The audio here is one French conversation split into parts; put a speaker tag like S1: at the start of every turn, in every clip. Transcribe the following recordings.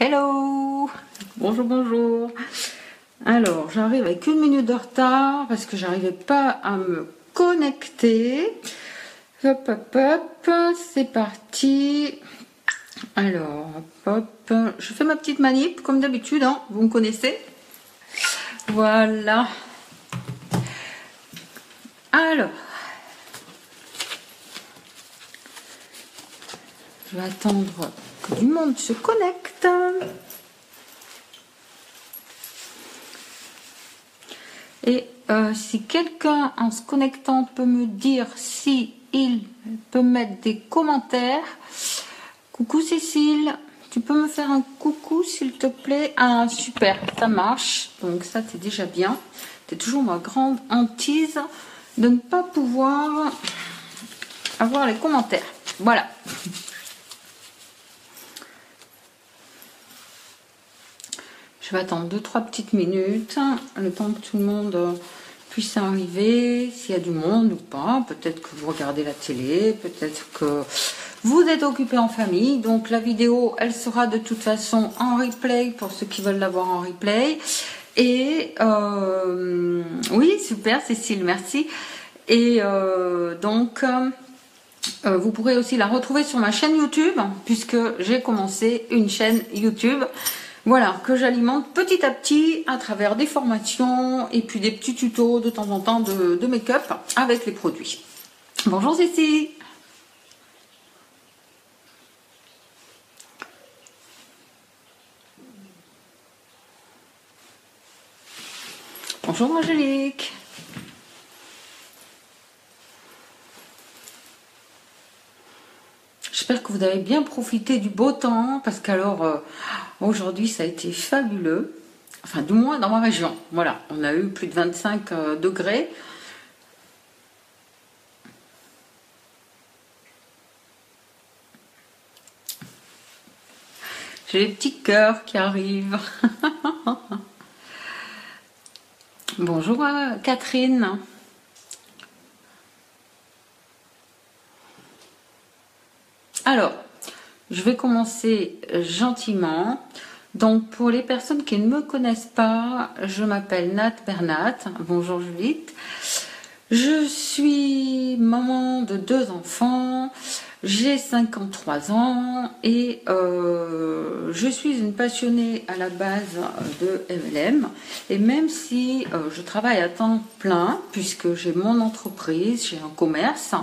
S1: Hello! Bonjour, bonjour. Alors, j'arrive avec 1 minute de retard parce que j'arrivais pas à me connecter. Hop, hop, hop, c'est parti. Alors, hop, hop, je fais ma petite manip comme d'habitude, hein, vous me connaissez. Voilà. Alors, je vais attendre que du monde se connecte. Et si quelqu'un en se connectant peut me dire si il peut mettre des commentaires. Coucou Cécile, tu peux me faire un coucou s'il te plaît? Ah super, ça marche. Donc ça c'est déjà bien. C'est toujours ma grande hantise de ne pas pouvoir avoir les commentaires. Voilà. Je vais attendre 2-3 petites minutes, le temps que tout le monde puisse arriver, s'il y a du monde ou pas. Peut-être que vous regardez la télé, peut-être que vous êtes occupé en famille. Donc la vidéo, elle sera de toute façon en replay pour ceux qui veulent la voir en replay. Et oui, super Cécile, merci. Et donc... vous pourrez aussi la retrouver sur ma chaîne YouTube, puisque j'ai commencé une chaîne YouTube. Voilà, que j'alimente petit à petit à travers des formations et puis des petits tutos de temps en temps de make-up avec les produits. Bonjour Cécile. Bonjour Angélique. J'espère que vous avez bien profité du beau temps, parce qu'alors aujourd'hui ça a été fabuleux, enfin du moins dans ma région. Voilà, on a eu plus de 25 degrés. J'ai les petits cœurs qui arrivent. Bonjour Catherine. Alors, je vais commencer gentiment. Donc, pour les personnes qui ne me connaissent pas, je m'appelle Nat Bernat. Bonjour Judith. Je suis maman de 2 enfants. J'ai 53 ans et je suis une passionnée à la base de MLM. Et même si je travaille à temps plein, puisque j'ai mon entreprise, j'ai un commerce,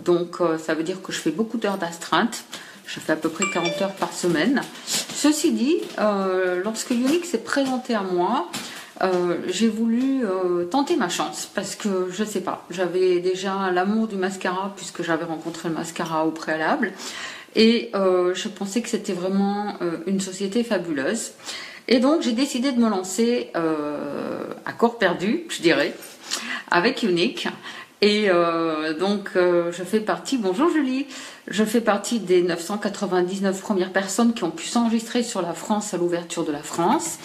S1: donc ça veut dire que je fais beaucoup d'heures d'astreinte. Je fais à peu près 40 heures par semaine. Ceci dit, lorsque Unique s'est présenté à moi, j'ai voulu tenter ma chance parce que je sais pas, j'avais déjà l'amour du mascara puisque j'avais rencontré le mascara au préalable et je pensais que c'était vraiment une société fabuleuse. Et donc j'ai décidé de me lancer à corps perdu, je dirais, avec Unique. Et donc je fais partie, bonjour Julie, je fais partie des 999 premières personnes qui ont pu s'enregistrer sur la France à l'ouverture de la France.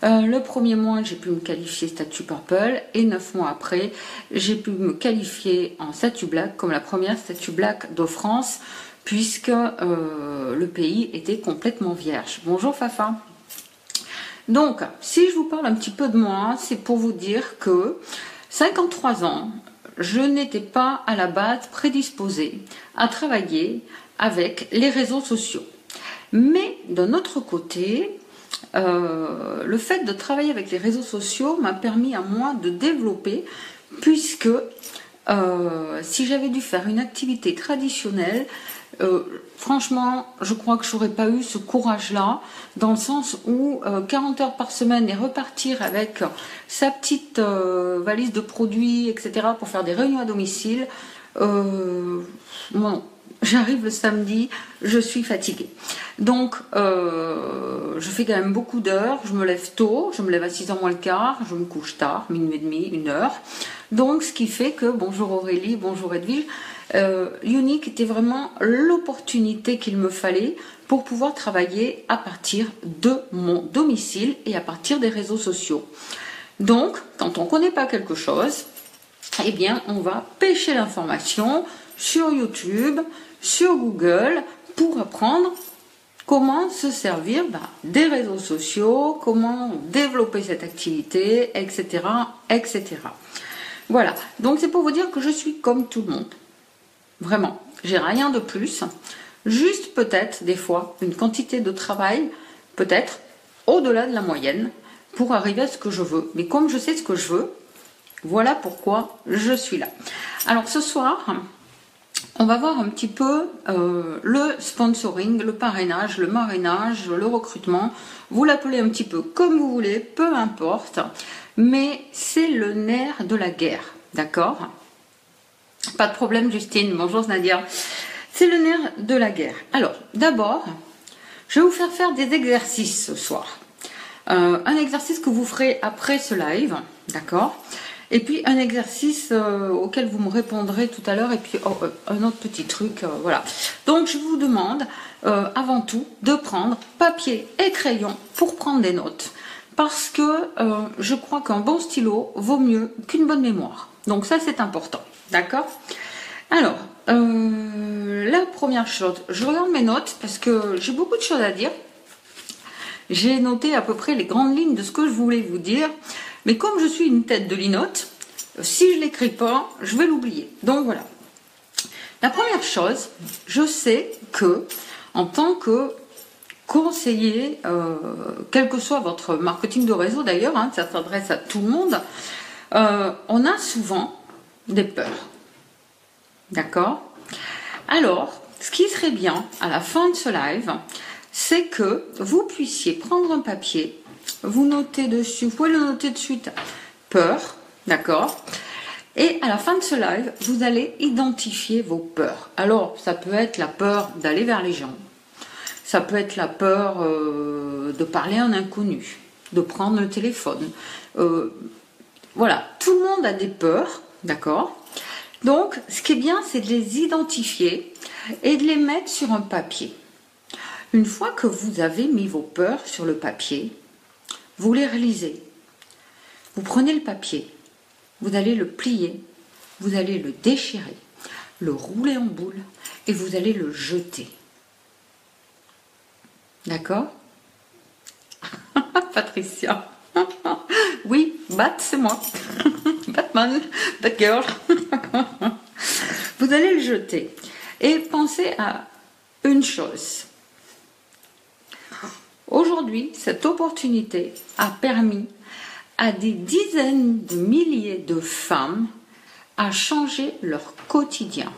S1: Le premier mois, j'ai pu me qualifier statut Purple et 9 mois après, j'ai pu me qualifier en statut Black comme la première statut Black de France puisque le pays était complètement vierge. Bonjour Fafa. Donc, si je vous parle un petit peu de moi, c'est pour vous dire que 53 ans, je n'étais pas à la base prédisposée à travailler avec les réseaux sociaux. Mais d'un autre côté, le fait de travailler avec les réseaux sociaux m'a permis à moi de développer, puisque si j'avais dû faire une activité traditionnelle, franchement, je crois que je n'aurais pas eu ce courage-là, dans le sens où 40 heures par semaine et repartir avec sa petite valise de produits, etc., pour faire des réunions à domicile, bon, j'arrive le samedi, je suis fatiguée. Donc, je fais quand même beaucoup d'heures, je me lève tôt, je me lève à 6h moins le quart, je me couche tard, minuit et demi, 1h. Donc, ce qui fait que, bonjour Aurélie, bonjour Edwige, Unique était vraiment l'opportunité qu'il me fallait pour pouvoir travailler à partir de mon domicile et à partir des réseaux sociaux. Donc, quand on ne connaît pas quelque chose, eh bien, on va pêcher l'information sur YouTube, sur Google, pour apprendre comment se servir des réseaux sociaux, comment développer cette activité, etc., etc. Voilà, donc c'est pour vous dire que je suis comme tout le monde. Vraiment, j'ai rien de plus. Juste peut-être, des fois, une quantité de travail, peut-être, au-delà de la moyenne, pour arriver à ce que je veux. Mais comme je sais ce que je veux, voilà pourquoi je suis là. Alors ce soir, on va voir un petit peu le sponsoring, le parrainage, le marrainage, le recrutement. Vous l'appelez un petit peu comme vous voulez, peu importe. Mais c'est le nerf de la guerre, d'accord? Pas de problème, Justine. Bonjour, Nadia. C'est le nerf de la guerre. Alors, d'abord, je vais vous faire des exercices ce soir. Un exercice que vous ferez après ce live, d'accord? Et puis un exercice auquel vous me répondrez tout à l'heure. Et puis un autre petit truc, voilà. Donc, je vous demande avant tout de prendre papier et crayon pour prendre des notes. Parce que je crois qu'un bon stylo vaut mieux qu'une bonne mémoire. Donc ça, c'est important. D'accord? Alors, la première chose, je regarde mes notes parce que j'ai beaucoup de choses à dire. J'ai noté à peu près les grandes lignes de ce que je voulais vous dire. Mais comme je suis une tête de linotte, si je ne l'écris pas, je vais l'oublier. Donc voilà. La première chose, je sais que en tant que conseiller, quel que soit votre marketing de réseau d'ailleurs, hein, ça s'adresse à tout le monde, on a souvent des peurs. D'accord? Alors, ce qui serait bien à la fin de ce live, c'est que vous puissiez prendre un papier, vous notez dessus, vous pouvez le noter de suite, peur, d'accord? Et à la fin de ce live, vous allez identifier vos peurs. Alors, ça peut être la peur d'aller vers les gens. Ça peut être la peur de parler à un inconnu, de prendre le téléphone. Voilà, tout le monde a des peurs, d'accord? Donc, ce qui est bien, c'est de les identifier et de les mettre sur un papier. Une fois que vous avez mis vos peurs sur le papier, vous les relisez. Vous prenez le papier, vous allez le plier, vous allez le déchirer, le rouler en boule et vous allez le jeter. D'accord? Patricia. Oui, Bat, c'est moi. Batman, Batgirl. Vous allez le jeter. Et pensez à une chose. Aujourd'hui, cette opportunité a permis à des dizaines de milliers de femmes à changer leur quotidien.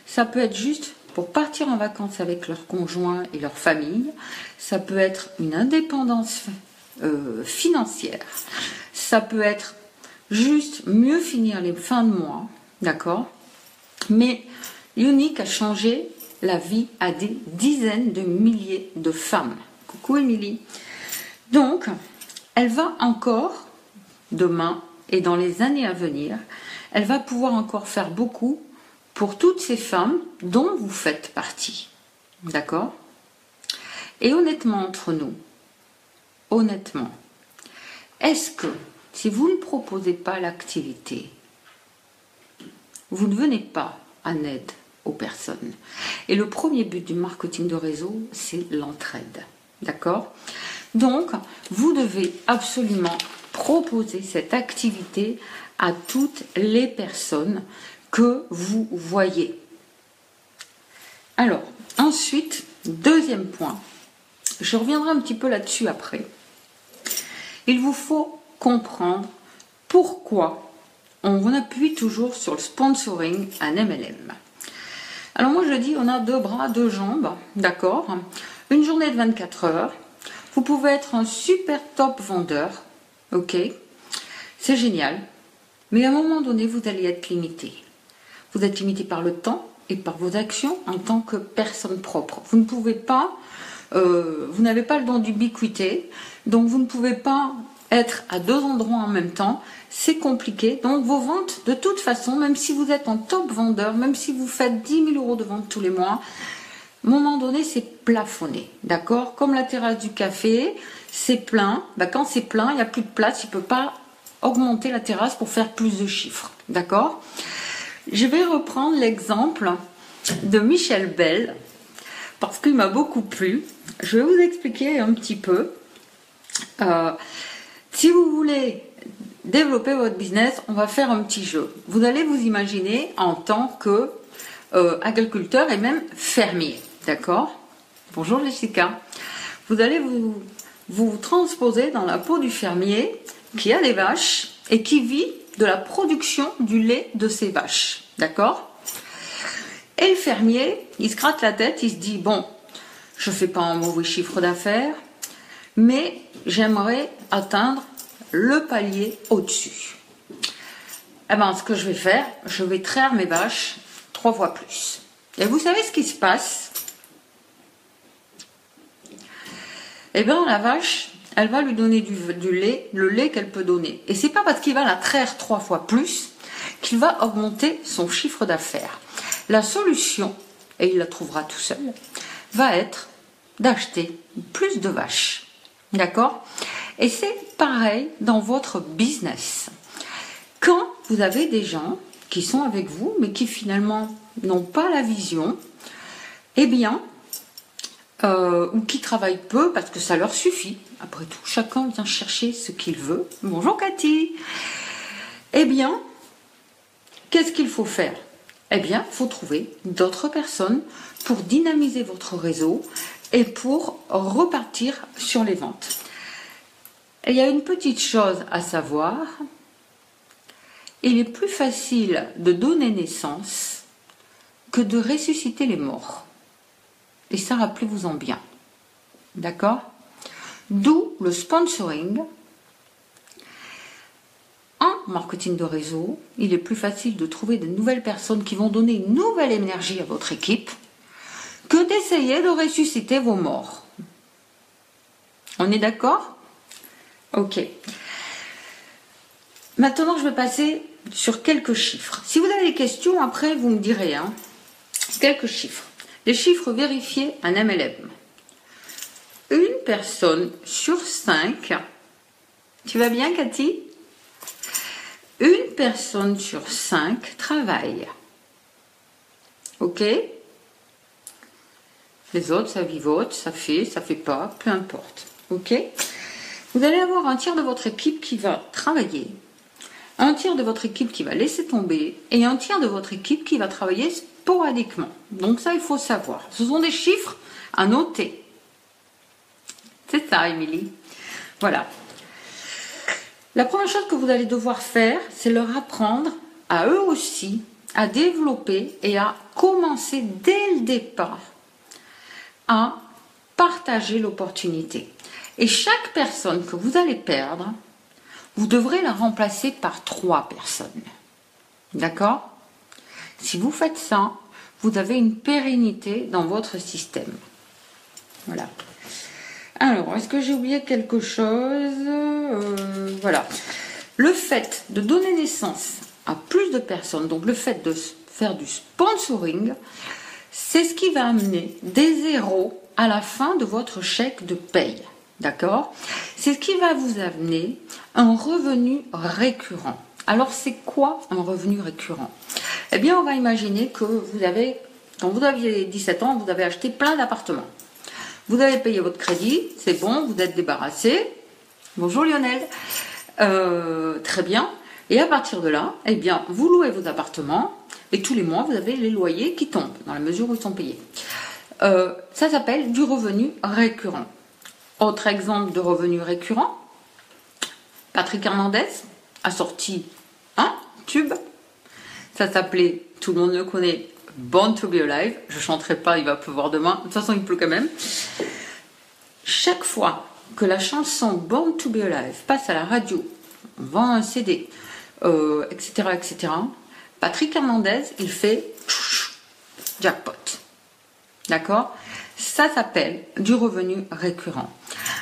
S1: Ça peut être juste pour partir en vacances avec leur conjoint et leur famille. Ça peut être une indépendance financière. Ça peut être juste mieux finir les fins de mois. D'accord? Mais Unique a changé la vie à des dizaines de milliers de femmes. Coucou Émilie. Donc, elle va encore, demain et dans les années à venir, elle va pouvoir encore faire beaucoup pour toutes ces femmes dont vous faites partie. D'accord? Et honnêtement, entre nous, honnêtement, est-ce que si vous ne proposez pas l'activité, vous ne venez pas en aide aux personnes? Et le premier but du marketing de réseau, c'est l'entraide. D'accord? Donc, vous devez absolument proposer cette activité à toutes les personnes que vous voyez. Alors, ensuite, deuxième point, je reviendrai un petit peu là-dessus après. Il vous faut comprendre pourquoi on appuie toujours sur le sponsoring en MLM. Alors moi je dis, on a deux bras, deux jambes, d'accord? Une journée de 24 heures. Vous pouvez être un super top vendeur, ok? C'est génial. Mais à un moment donné, vous allez être limité. Vous êtes limité par le temps et par vos actions en tant que personne propre. Vous ne pouvez pas, vous n'avez pas le don d'ubiquité, donc vous ne pouvez pas être à deux endroits en même temps. C'est compliqué. Donc vos ventes, de toute façon, même si vous êtes en top vendeur, même si vous faites 10 000 € de vente tous les mois, à un moment donné, c'est plafonné. D'accord? Comme la terrasse du café, c'est plein. Ben, quand c'est plein, il n'y a plus de place. Il ne peut pas augmenter la terrasse pour faire plus de chiffres. D'accord? Je vais reprendre l'exemple de Michel Bell parce qu'il m'a beaucoup plu. je vais vous expliquer un petit peu. Si vous voulez développer votre business, on va faire un petit jeu. Vous allez vous imaginer en tant que agriculteur et même fermier, d'accord? Bonjour Jessica. Vous allez vous transposer dans la peau du fermier qui a des vaches et qui vit de la production du lait de ces vaches, d'accord? Et le fermier, il se gratte la tête, il se dit, bon, je ne fais pas un mauvais chiffre d'affaires, mais j'aimerais atteindre le palier au-dessus. Eh bien, ce que je vais faire, je vais traire mes vaches 3 fois plus. Et vous savez ce qui se passe? Eh bien, la vache, elle va lui donner du lait, le lait qu'elle peut donner. Et c'est pas parce qu'il va la traire 3 fois plus qu'il va augmenter son chiffre d'affaires. La solution, et il la trouvera tout seul, va être d'acheter plus de vaches. D'accord? Et c'est pareil dans votre business. Quand vous avez des gens qui sont avec vous, mais qui finalement n'ont pas la vision, eh bien, ou qui travaillent peu parce que ça leur suffit. Après tout, chacun vient chercher ce qu'il veut. Bonjour Cathy. Eh bien, qu'est-ce qu'il faut faire? Eh bien, il faut trouver d'autres personnes pour dynamiser votre réseau et pour repartir sur les ventes. Et il y a une petite chose à savoir, il est plus facile de donner naissance que de ressusciter les morts. Et ça, rappelez-vous-en bien. D'accord? D'où le sponsoring. En marketing de réseau, il est plus facile de trouver de nouvelles personnes qui vont donner une nouvelle énergie à votre équipe que d'essayer de ressusciter vos morts. On est d'accord? Ok. Maintenant, je vais passer sur quelques chiffres. Si vous avez des questions, après, vous me direz. Quelques chiffres. Les chiffres vérifiés en MLM. Une personne sur 5. Tu vas bien, Cathy? Une personne sur 5 travaille. Ok? Les autres, ça vivote, ça fait pas, peu importe. Ok? Vous allez avoir un tiers de votre équipe qui va travailler, un tiers de votre équipe qui va laisser tomber et un tiers de votre équipe qui va travailler sporadiquement. Donc ça, il faut savoir. Ce sont des chiffres à noter. C'est ça, Émilie. Voilà. La première chose que vous allez devoir faire, c'est leur apprendre à eux aussi à développer et à commencer dès le départ à partager l'opportunité. Et chaque personne que vous allez perdre, vous devrez la remplacer par 3 personnes. D'accord? Si vous faites ça, vous avez une pérennité dans votre système. Voilà. Alors, est-ce que j'ai oublié quelque chose? Voilà. Le fait de donner naissance à plus de personnes, donc le fait de faire du sponsoring, c'est ce qui va amener des zéros à la fin de votre chèque de paye. D'accord? C'est ce qui va vous amener un revenu récurrent. Alors, c'est quoi un revenu récurrent? Eh bien, on va imaginer que vous avez, quand vous aviez 17 ans, vous avez acheté plein d'appartements. Vous avez payé votre crédit, c'est bon, vous êtes débarrassé. Bonjour Lionel. Très bien. Et à partir de là, eh bien, vous louez vos appartements et tous les mois, vous avez les loyers qui tombent dans la mesure où ils sont payés. Ça s'appelle du revenu récurrent. Autre exemple de revenu récurrent, Patrick Hernandez a sorti un tube. Ça s'appelait, tout le monde le connaît, Born to be Alive. Je ne chanterai pas, il va pleuvoir demain. De toute façon, il pleut quand même. Chaque fois que la chanson Born to be Alive passe à la radio, on vend un CD, etc., etc., Patrick Hernandez, il fait jackpot. D'accord? Ça s'appelle du revenu récurrent.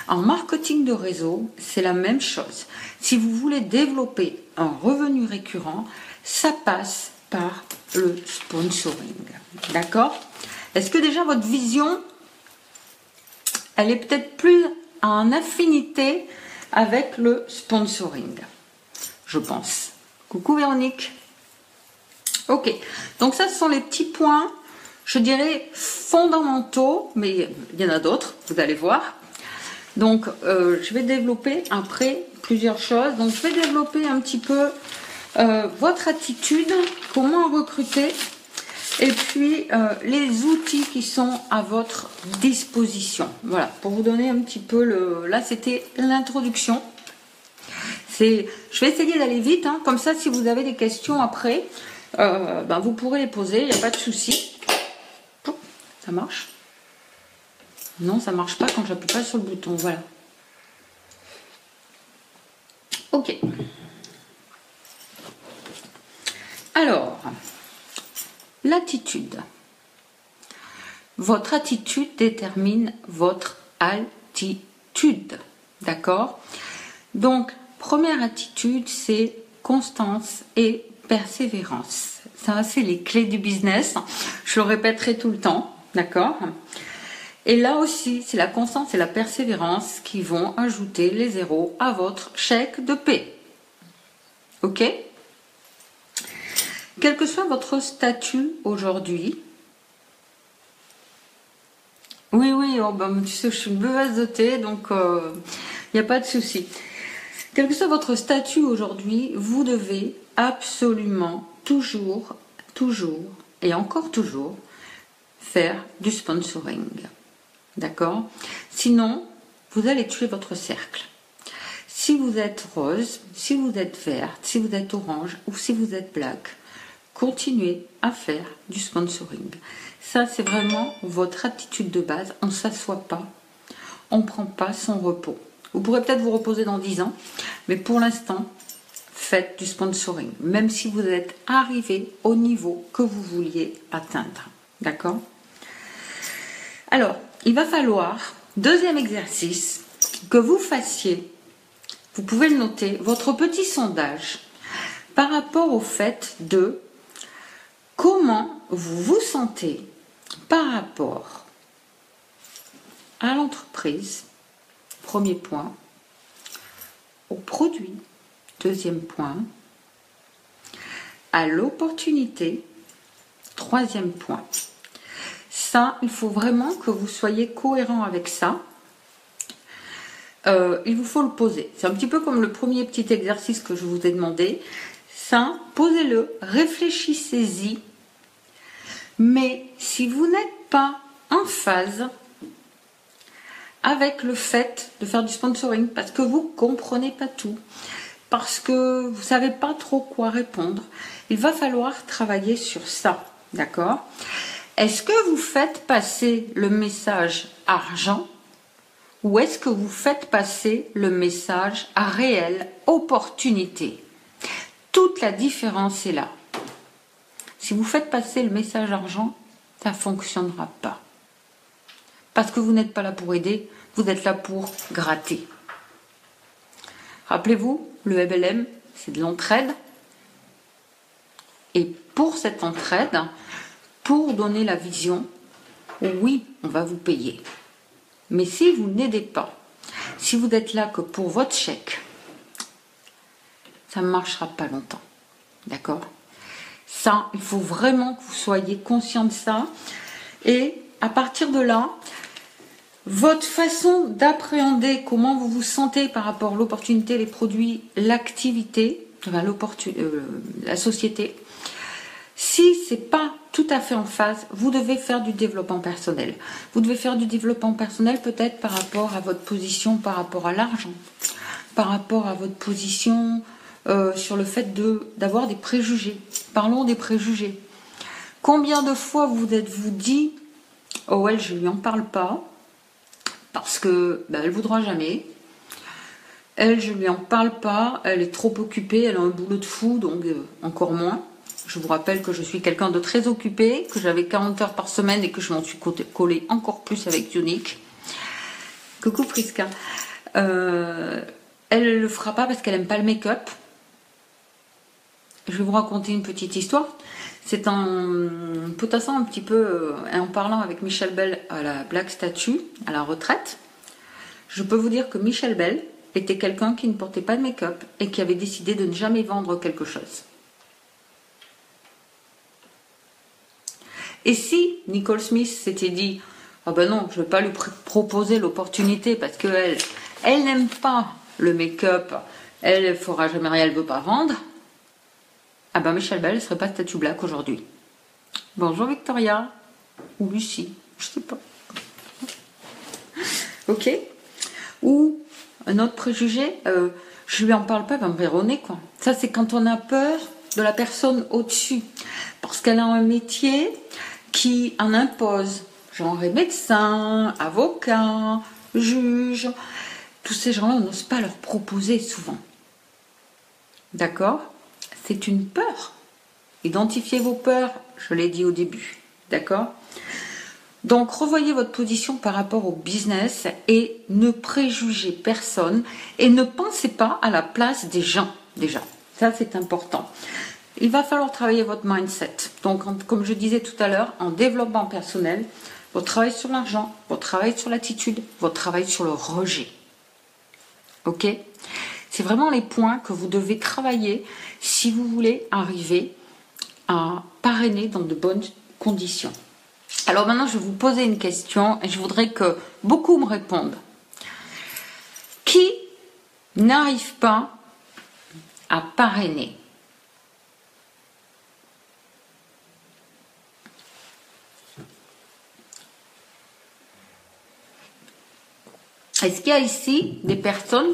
S1: En marketing de réseau, c'est la même chose. Si vous voulez développer un revenu récurrent, ça passe par le sponsoring. D'accord? Est-ce que déjà votre vision, elle est peut-être plus en affinité avec le sponsoring? Je pense. Coucou Véronique. Ok, donc ça, ce sont les petits points. je dirais, fondamentaux, mais il y en a d'autres, vous allez voir. Donc, je vais développer après plusieurs choses. Donc, je vais développer un petit peu votre attitude, comment recruter, et puis les outils qui sont à votre disposition. Voilà, pour vous donner un petit peu le... Là, c'était l'introduction. Je vais essayer d'aller vite, hein, comme ça, si vous avez des questions après, vous pourrez les poser, il n'y a pas de souci. Ça marche? Non, ça marche pas quand j'appuie pas sur le bouton, voilà. Ok. Alors, l'attitude. Votre attitude détermine votre altitude. D'accord? Donc, première attitude, c'est constance et persévérance. Ça, c'est les clés du business. Je le répéterai tout le temps. D'accord? Et là aussi, c'est la constance et la persévérance qui vont ajouter les zéros à votre chèque de paie. Ok? Quel que soit votre statut aujourd'hui, oui, tu sais, je suis une beuveuse de thé, donc il n'y a pas de souci. Quel que soit votre statut aujourd'hui, vous devez absolument toujours, et encore toujours, faire du sponsoring. D'accord? Sinon, vous allez tuer votre cercle. Si vous êtes rose, si vous êtes verte, si vous êtes orange ou si vous êtes black, continuez à faire du sponsoring. Ça, c'est vraiment votre attitude de base. On ne s'assoit pas, on ne prend pas son repos. Vous pourrez peut-être vous reposer dans 10 ans, mais pour l'instant, faites du sponsoring, même si vous êtes arrivé au niveau que vous vouliez atteindre. D'accord? Alors, il va falloir, deuxième exercice, que vous fassiez, vous pouvez le noter, votre petit sondage par rapport au fait de comment vous vous sentez par rapport à l'entreprise, premier point, au produit, deuxième point, à l'opportunité, troisième point. Ça, il faut vraiment que vous soyez cohérent avec ça. Il vous faut le poser. C'est un petit peu comme le premier petit exercice que je vous ai demandé. Ça, posez-le, réfléchissez-y. Mais si vous n'êtes pas en phase avec le fait de faire du sponsoring, parce que vous ne comprenez pas tout, parce que vous ne savez pas trop quoi répondre, il va falloir travailler sur ça. D'accord ? Est-ce que vous faites passer le message argent ou est-ce que vous faites passer le message à réelle opportunité? Toute la différence est là. Si vous faites passer le message argent, ça ne fonctionnera pas. Parce que vous n'êtes pas là pour aider, vous êtes là pour gratter. Rappelez-vous, le MLM, c'est de l'entraide. Et pour cette entraide, pour donner la vision, oui, on va vous payer. Mais si vous n'aidez pas, si vous êtes là que pour votre chèque, ça ne marchera pas longtemps. D'accord ? Ça, il faut vraiment que vous soyez conscient de ça. Et à partir de là, votre façon d'appréhender comment vous vous sentez par rapport à l'opportunité, les produits, l'activité, la société, si ce n'est pas tout à fait en phase, vous devez faire du développement personnel. Vous devez faire du développement personnel peut-être par rapport à votre position, par rapport à l'argent, par rapport à votre position sur le fait d'avoir des préjugés. Parlons des préjugés. Combien de fois vous êtes-vous dit « Oh elle, je ne lui en parle pas parce que elle ne voudra jamais. Elle, je ne lui en parle pas, elle est trop occupée, elle a un boulot de fou, donc encore moins. » Je vous rappelle que je suis quelqu'un de très occupé, que j'avais 40 heures par semaine et que je m'en suis collée encore plus avec Unique. Coucou Friska. Elle ne le fera pas parce qu'elle n'aime pas le make-up. Je vais vous raconter une petite histoire. C'est en potassant un petit peu et en parlant avec Michel Bell à la Black Statue, à la retraite. Je peux vous dire que Michel Bell était quelqu'un qui ne portait pas de make-up et qui avait décidé de ne jamais vendre quelque chose. Et si Nicole Smith s'était dit, ah ben non, je ne vais pas lui proposer l'opportunité parce qu'elle n'aime pas le make-up, elle ne fera jamais rien, elle ne veut pas vendre, ah ben Michel Bell ne serait pas statue black aujourd'hui. Bonjour Victoria, ou Lucie, je sais pas. Ok. Ou un autre préjugé, je lui en parle pas, elle va me rire au nez, quoi. Ça, c'est quand on a peur de la personne au-dessus, parce qu'elle a un métier qui en impose, genre médecin, avocat, juge, tous ces gens-là, on n'ose pas leur proposer souvent. D'accord? C'est une peur. Identifiez vos peurs, je l'ai dit au début. D'accord? Donc, revoyez votre position par rapport au business et ne préjugez personne et ne pensez pas à la place des gens, déjà. Ça, c'est important. Il va falloir travailler votre mindset. Donc, comme je disais tout à l'heure, en développement personnel, votre travail sur l'argent, votre travail sur l'attitude, votre travail sur le rejet. Ok? C'est vraiment les points que vous devez travailler si vous voulez arriver à parrainer dans de bonnes conditions. Alors maintenant, je vais vous poser une question et je voudrais que beaucoup me répondent. Qui n'arrive pas à parrainer? Est-ce qu'il y a ici des personnes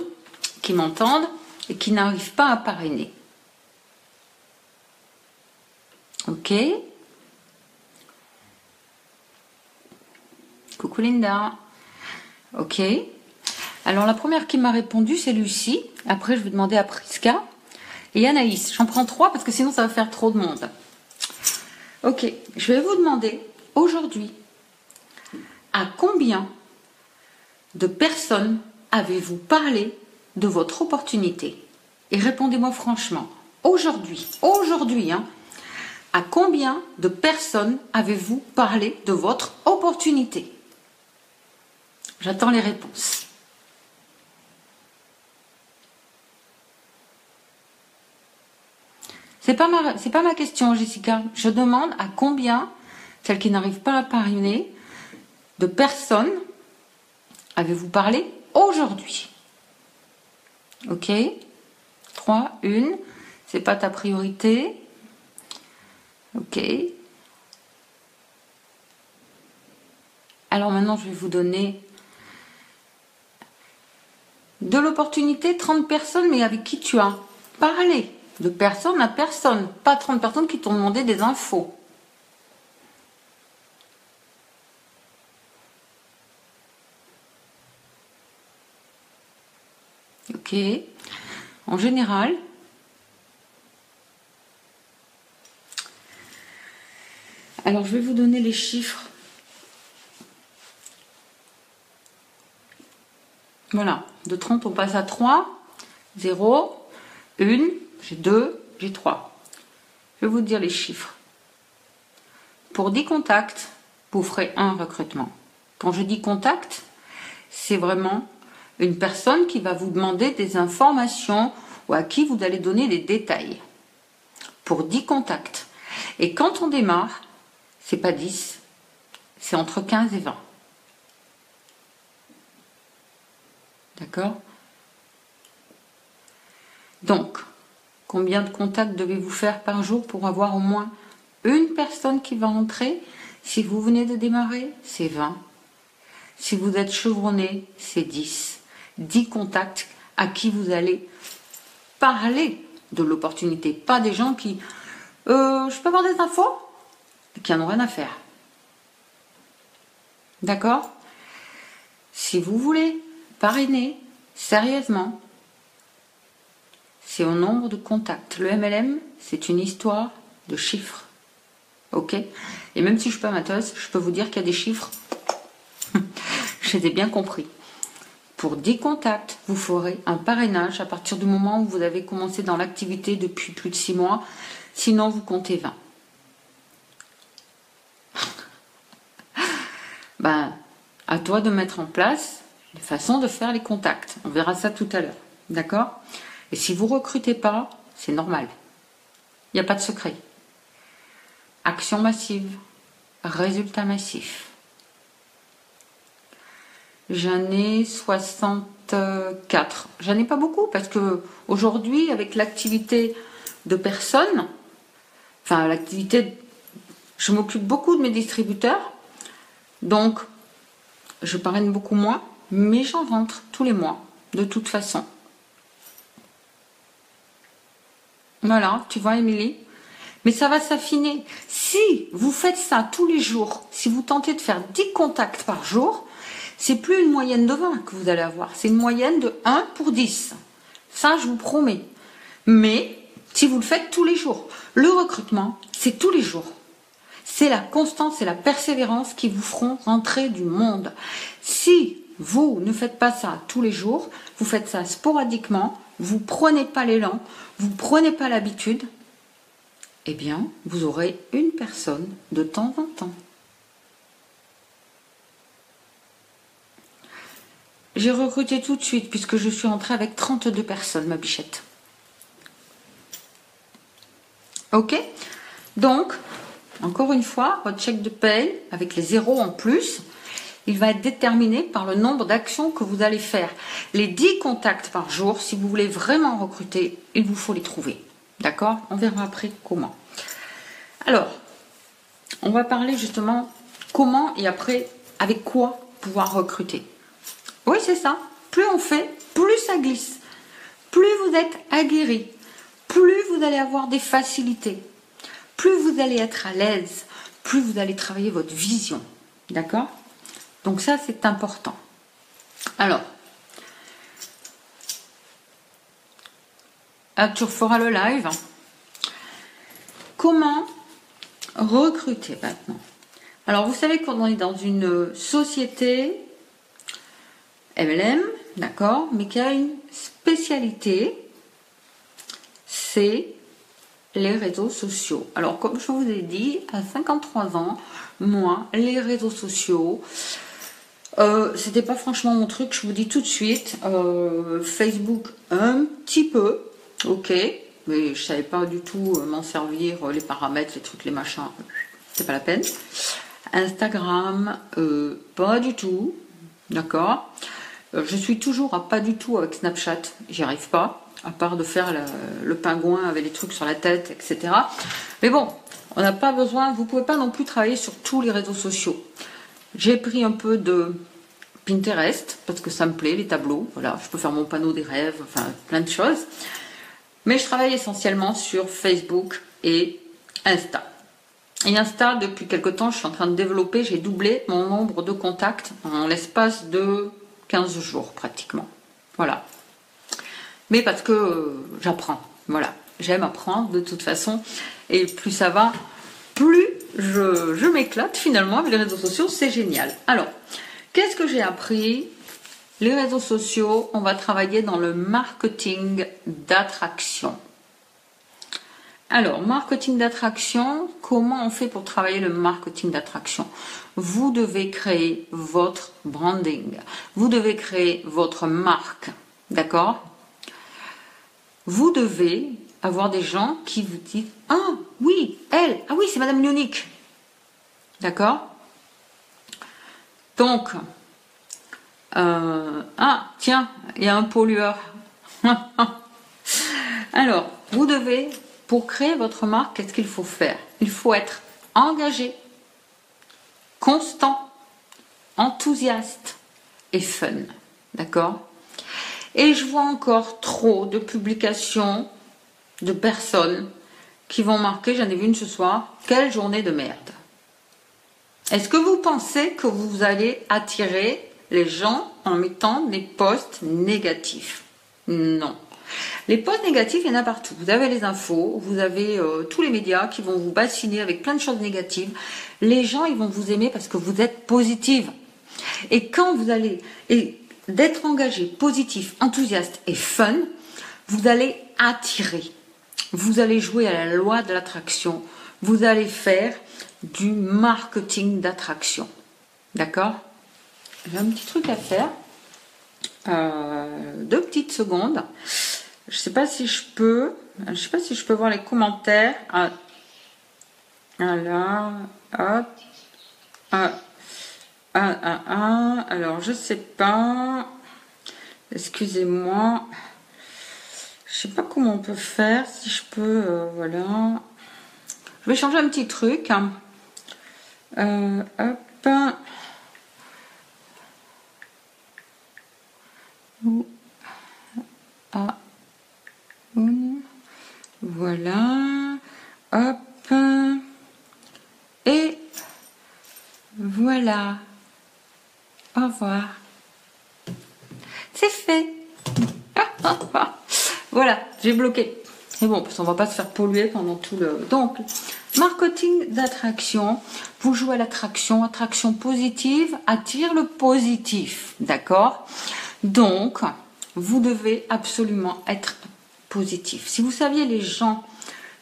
S1: qui m'entendent et qui n'arrivent pas à parrainer? Ok. Coucou Linda. Ok. Alors la première qui m'a répondu, c'est Lucie. Après, je vais demander à Priska et Anaïs. J'en prends 3 parce que sinon ça va faire trop de monde. Ok. Je vais vous demander aujourd'hui à combien de personnes avez-vous parlé de votre opportunité? Et répondez-moi franchement. Aujourd'hui, à combien de personnes avez-vous parlé de votre opportunité? J'attends les réponses. C'est pas ma question, Jessica. Je demande à combien, celles qui n'arrivent pas à parrainer, de personnes avez-vous parlé aujourd'hui? Ok. 3, 1. C'est pas ta priorité. Ok. Alors maintenant, je vais vous donner de l'opportunité, 30 personnes, mais avec qui tu as parlé, de personne à personne, pas 30 personnes qui t'ont demandé des infos. Ok. En général, alors je vais vous donner les chiffres. Voilà, de 30 on passe à 3, 0, 1, j'ai 2, j'ai 3. Je vais vous dire les chiffres. Pour 10 contacts, vous ferez un recrutement. Quand je dis contact, c'est vraiment une personne qui va vous demander des informations ou à qui vous allez donner des détails. Pour 10 contacts. Et quand on démarre, c'est pas 10, c'est entre 15 et 20. D'accord? Donc, combien de contacts devez-vous faire par jour pour avoir au moins une personne qui va entrer? Si vous venez de démarrer, c'est 20. Si vous êtes chevronné, c'est 10. 10 contacts à qui vous allez parler de l'opportunité. Pas des gens qui... je peux avoir des infos? Qui n'en ont rien à faire. D'accord? Si vous voulez parrainer sérieusement, c'est au nombre de contacts. Le MLM, c'est une histoire de chiffres. Ok? Et même si je ne suis pas amateuse, je peux vous dire qu'il y a des chiffres. Je les ai bien compris. Pour 10 contacts, vous ferez un parrainage à partir du moment où vous avez commencé dans l'activité depuis plus de 6 mois. Sinon, vous comptez 20. Ben, à toi de mettre en place les façons de faire les contacts. On verra ça tout à l'heure. D'accord? Et si vous ne recrutez pas, c'est normal. Il n'y a pas de secret. Action massive. résultat massif. J'en ai 64. J'en ai pas beaucoup parce que aujourd'hui, avec l'activité de personnes, enfin l'activité, je m'occupe beaucoup de mes distributeurs, donc je parraine beaucoup moins, mais j'en rentre tous les mois, de toute façon. Voilà, tu vois, Émilie. Mais ça va s'affiner. Si vous faites ça tous les jours, si vous tentez de faire 10 contacts par jour, c'est plus une moyenne de 20 que vous allez avoir. C'est une moyenne de 1 pour 10. Ça, je vous promets. Mais si vous le faites tous les jours, le recrutement, c'est tous les jours. C'est la constance et la persévérance qui vous feront rentrer du monde. Si vous ne faites pas ça tous les jours, vous faites ça sporadiquement, vous prenez pas l'élan, vous prenez pas l'habitude, eh bien, vous aurez une personne de temps en temps. J'ai recruté tout de suite puisque je suis entrée avec 32 personnes, ma bichette. Ok? Donc, encore une fois, votre chèque de paye, avec les zéros en plus, il va être déterminé par le nombre d'actions que vous allez faire. Les 10 contacts par jour, si vous voulez vraiment recruter, il vous faut les trouver. D'accord? On verra après comment. Alors, on va parler justement comment et après avec quoi pouvoir recruter. Oui, c'est ça. Plus on fait, plus ça glisse. Plus vous êtes aguerri, plus vous allez avoir des facilités, plus vous allez être à l'aise, plus vous allez travailler votre vision. D'accord? Donc ça, c'est important. Alors, tu referas le live. Comment recruter maintenant? Alors, vous savez qu'on est dans une société MLM, d'accord, mais qui a une spécialité, c'est les réseaux sociaux. Alors, comme je vous ai dit, à 53 ans, moi, les réseaux sociaux, c'était pas franchement mon truc, je vous dis tout de suite. Facebook, un petit peu, ok, mais je savais pas du tout m'en servir, les paramètres, les trucs, les machins, c'est pas la peine. Instagram, pas du tout, d'accord. Je suis toujours à pas du tout avec Snapchat, j'y arrive pas, à part de faire le pingouin avec les trucs sur la tête, etc. Mais bon, on n'a pas besoin, vous pouvez pas non plus travailler sur tous les réseaux sociaux. J'ai pris un peu de Pinterest, parce que ça me plaît, les tableaux, voilà, je peux faire mon panneau des rêves, enfin plein de choses. Mais je travaille essentiellement sur Facebook et Insta. Et Insta, depuis quelque temps, je suis en train de développer, j'ai doublé mon nombre de contacts en l'espace de 15 jours pratiquement. Voilà. Mais parce que j'apprends, voilà. J'aime apprendre de toute façon. Et plus ça va, plus je m'éclate finalement avec les réseaux sociaux, c'est génial. Alors, qu'est-ce que j'ai appris? Les réseaux sociaux, on va travailler dans le marketing d'attraction. Alors, marketing d'attraction, comment on fait pour travailler le marketing d'attraction? Vous devez créer votre branding. Vous devez créer votre marque. D'accord? Vous devez avoir des gens qui vous disent « Ah oui, elle, ah oui, c'est Madame Lyonique. » D'accord? Donc, ah tiens, il y a un pollueur. Alors, vous devez, pour créer votre marque, qu'est-ce qu'il faut faire? Il faut être engagé, constant, enthousiaste et fun. D'accord? Et je vois encore trop de publications de personnes qui vont marquer, j'en ai vu une ce soir, quelle journée de merde. Est-ce que vous pensez que vous allez attirer les gens en mettant des posts négatifs? Non. Les posts négatifs, il y en a partout. Vous avez les infos, vous avez tous les médias qui vont vous bassiner avec plein de choses négatives. Les gens, ils vont vous aimer parce que vous êtes positive. Et quand vous allez d'être engagé, positif, enthousiaste et fun, vous allez attirer. Vous allez jouer à la loi de l'attraction. Vous allez faire du marketing d'attraction. D'accord? J'ai un petit truc à faire. 2 petites secondes. Je sais pas si je peux voir les commentaires. Voilà. Hop. Alors, je sais pas. Excusez-moi. Je sais pas comment on peut faire. Si je peux, voilà. Je vais changer un petit truc. Hop. Voilà. Hop. Et voilà. Au revoir. C'est fait. Voilà, j'ai bloqué. Et bon, parce qu'on va pas se faire polluer pendant tout le... Donc, marketing d'attraction. Vous jouez à l'attraction. Attraction positive attire le positif. D'accord? Donc, vous devez absolument être positif. Si vous saviez les gens,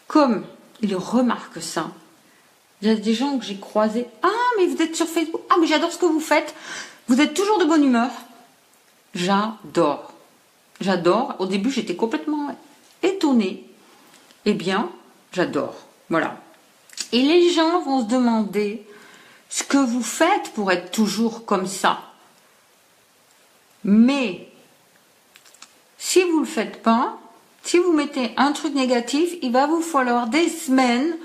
S1: comme ils remarquent ça, il y a des gens que j'ai croisés. Ah, mais vous êtes sur Facebook. Ah, mais j'adore ce que vous faites. Vous êtes toujours de bonne humeur. J'adore. J'adore. Au début, j'étais complètement étonnée. Eh bien, j'adore. Voilà. Et les gens vont se demander ce que vous faites pour être toujours comme ça. Mais, si vous ne le faites pas, si vous mettez un truc négatif, il va vous falloir des semaines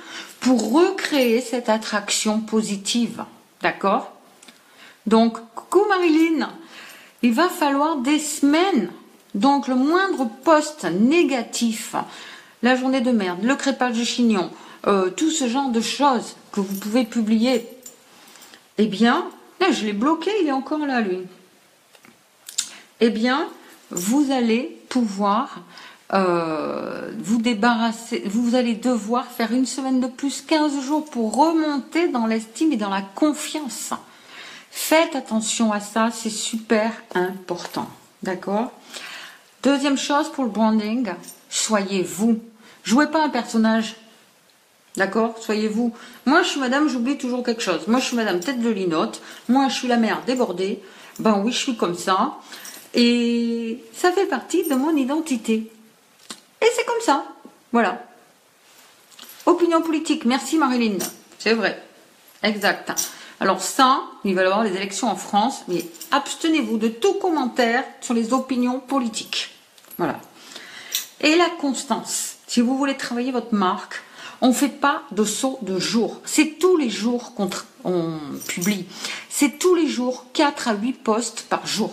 S1: pour recréer cette attraction positive. D'accord? Donc, coucou Marilyn, il va falloir des semaines. Donc, le moindre post négatif, la journée de merde, le crépage de chignon, tout ce genre de choses que vous pouvez publier, eh bien, là, je l'ai bloqué, il est encore là, lui. Eh bien, vous allez pouvoir vous débarrasser, vous allez devoir faire une semaine de plus, 15 jours pour remonter dans l'estime et dans la confiance. Faites attention à ça, c'est super important. D'accord? Deuxième chose pour le branding, soyez vous. Jouez pas un personnage. D'accord? Soyez vous. Moi, je suis madame, j'oublie toujours quelque chose. Moi, je suis madame tête de linotte. Moi, je suis la mère débordée. Ben oui, je suis comme ça. Et ça fait partie de mon identité. Et c'est comme ça. Voilà. Opinion politique. Merci Marilyn. C'est vrai. Exact. Alors ça, il va y avoir les élections en France, mais abstenez-vous de tout commentaire sur les opinions politiques. Voilà. Et la constance. Si vous voulez travailler votre marque, on ne fait pas de saut de jour. C'est tous les jours qu'on publie. C'est tous les jours 4 à 8 posts par jour.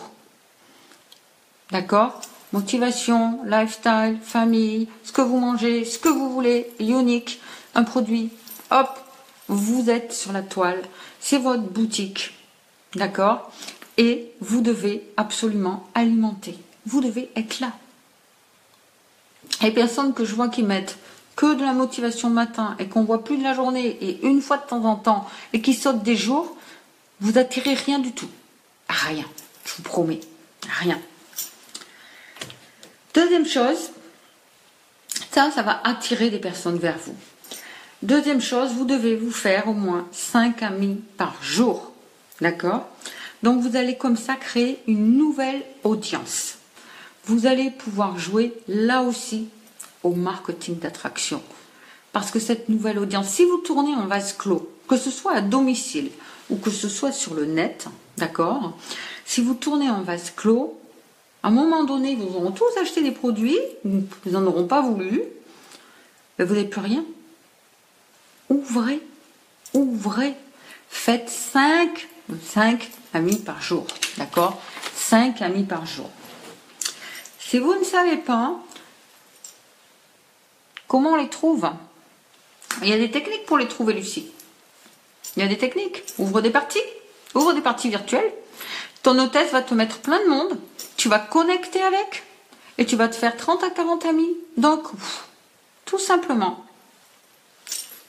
S1: D'accord? Motivation, lifestyle, famille, ce que vous mangez, ce que vous voulez, unique, un produit. Hop, vous êtes sur la toile. C'est votre boutique. D'accord? Et vous devez absolument alimenter. Vous devez être là. Les personnes que je vois qui mettent que de la motivation le matin et qu'on voit plus de la journée et une fois de temps en temps et qui sautent des jours, vous attirez rien du tout. Rien. Je vous promets. Rien. Deuxième chose, ça va attirer des personnes vers vous. Deuxième chose, vous devez vous faire au moins 5 amis par jour. D'accord? Donc, vous allez comme ça créer une nouvelle audience. Vous allez pouvoir jouer là aussi au marketing d'attraction. Parce que cette nouvelle audience, si vous tournez en vase clos, que ce soit à domicile ou que ce soit sur le net, d'accord? Si vous tournez en vase clos, à un moment donné, ils vous auront tous acheté des produits, ils n'en auront pas voulu, mais vous n'avez plus rien. Ouvrez, ouvrez, faites 5 amis par jour, d'accord? 5 amis par jour. Si vous ne savez pas comment on les trouve, il y a des techniques pour les trouver, Lucie. Il y a des techniques. Ouvre des parties virtuelles. Ton hôtesse va te mettre plein de monde, tu vas connecter avec et tu vas te faire 30 à 40 amis d'un coup. Tout simplement.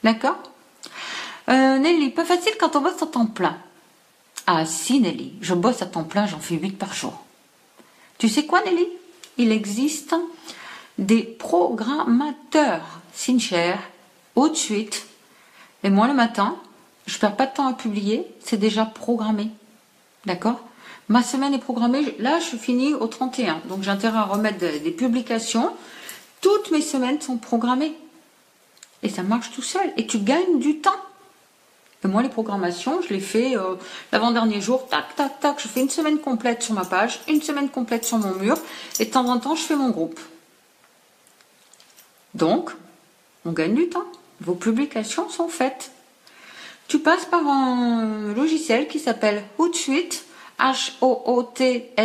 S1: D'accord? Nelly, pas facile quand on bosse à temps plein. Ah si Nelly, je bosse à temps plein, j'en fais 8 par jour. Tu sais quoi Nelly? Il existe des programmateurs sincères, tout de suite. Et moi le matin, je perds pas de temps à publier, c'est déjà programmé. D'accord? Ma semaine est programmée, là je finis au 31, donc j'ai intérêt à remettre des publications. Toutes mes semaines sont programmées. Et ça marche tout seul. Et tu gagnes du temps. Et moi, les programmations, je les fais l'avant-dernier jour, tac, tac, tac, je fais une semaine complète sur ma page, une semaine complète sur mon mur, et de temps en temps, je fais mon groupe. Donc, on gagne du temps. Vos publications sont faites. Tu passes par un logiciel qui s'appelle Hootsuite, Hootsuite,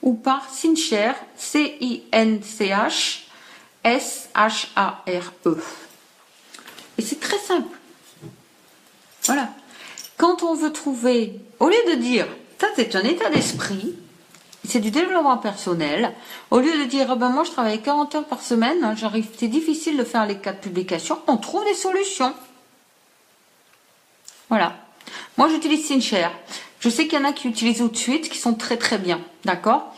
S1: ou par Cinchare, Cinchshare. Et c'est très simple. Voilà. Quand on veut trouver, au lieu de dire, ça c'est un état d'esprit, c'est du développement personnel, au lieu de dire, ben moi je travaille 40 heures par semaine, hein, c'est difficile de faire les 4 publications, on trouve des solutions. Voilà. Moi j'utilise Cinchare. Je sais qu'il y en a qui utilisent Hootsuite, qui sont très très bien, d'accord?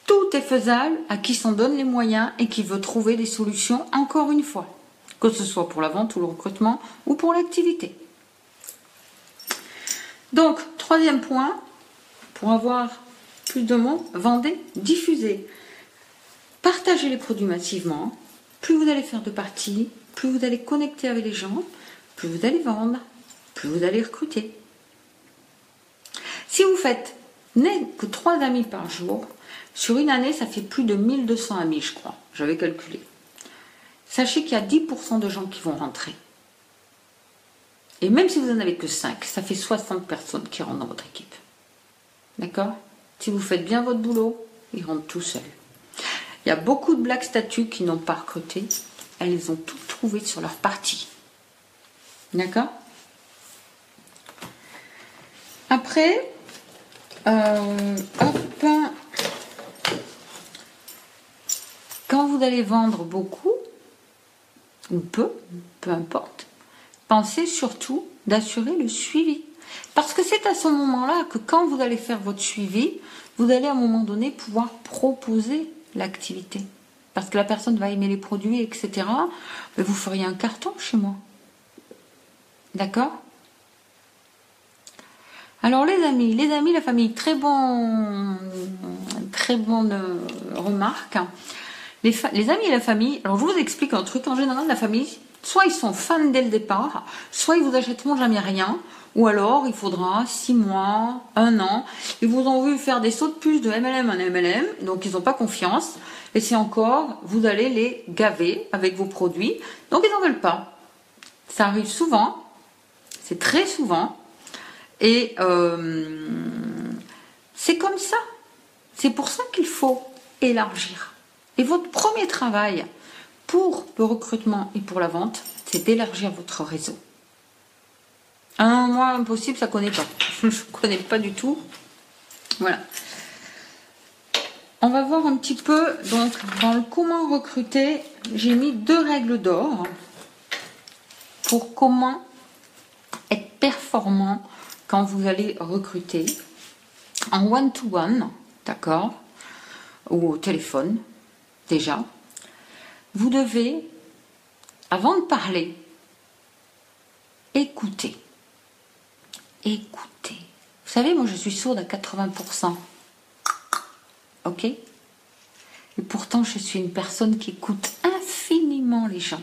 S1: Tout est faisable à qui s'en donne les moyens et qui veut trouver des solutions, encore une fois, que ce soit pour la vente ou le recrutement ou pour l'activité. Donc, troisième point, pour avoir plus de monde, vendez, diffusez. Partagez les produits massivement. Plus vous allez faire de parties, plus vous allez connecter avec les gens, plus vous allez vendre, plus vous allez recruter. Si vous faites que 3 amis par jour, sur une année, ça fait plus de 1200 amis, je crois. J'avais calculé. Sachez qu'il y a 10% de gens qui vont rentrer. Et même si vous n'en avez que 5, ça fait 60 personnes qui rentrent dans votre équipe. D'accord? Si vous faites bien votre boulot, ils rentrent tout seuls. Il y a beaucoup de black statues qui n'ont pas recruté. Elles les ont toutes trouvées sur leur partie. D'accord? Après, quand vous allez vendre beaucoup, ou peu importe, pensez surtout d'assurer le suivi. Parce que c'est à ce moment-là que quand vous allez faire votre suivi, vous allez à un moment donné pouvoir proposer l'activité. Parce que la personne va aimer les produits, etc. Mais vous feriez un carton chez moi. D'accord? Alors les amis, la famille, très bonne remarque. Les amis et la famille, alors je vous explique un truc, en général la famille, soit ils sont fans dès le départ, soit ils vous achèteront jamais rien, ou alors il faudra 6 mois, 1 an, ils vous ont vu faire des sauts de puce de MLM en MLM, donc ils n'ont pas confiance, et c'est encore, vous allez les gaver avec vos produits, donc ils n'en veulent pas. Ça arrive souvent, c'est très souvent, et c'est comme ça. C'est pour ça qu'il faut élargir. Et votre premier travail pour le recrutement et pour la vente, c'est d'élargir votre réseau. Moi, impossible, ça ne connaît pas. Je ne connais pas du tout. Voilà. On va voir un petit peu, donc, dans le comment recruter, j'ai mis 2 règles d'or pour comment être performant quand vous allez recruter en one-to-one, d'accord, ou au téléphone, déjà. Vous devez, avant de parler, écouter. Écoutez. Vous savez, moi je suis sourde à 80%. Ok? Et pourtant, je suis une personne qui écoute infiniment les gens.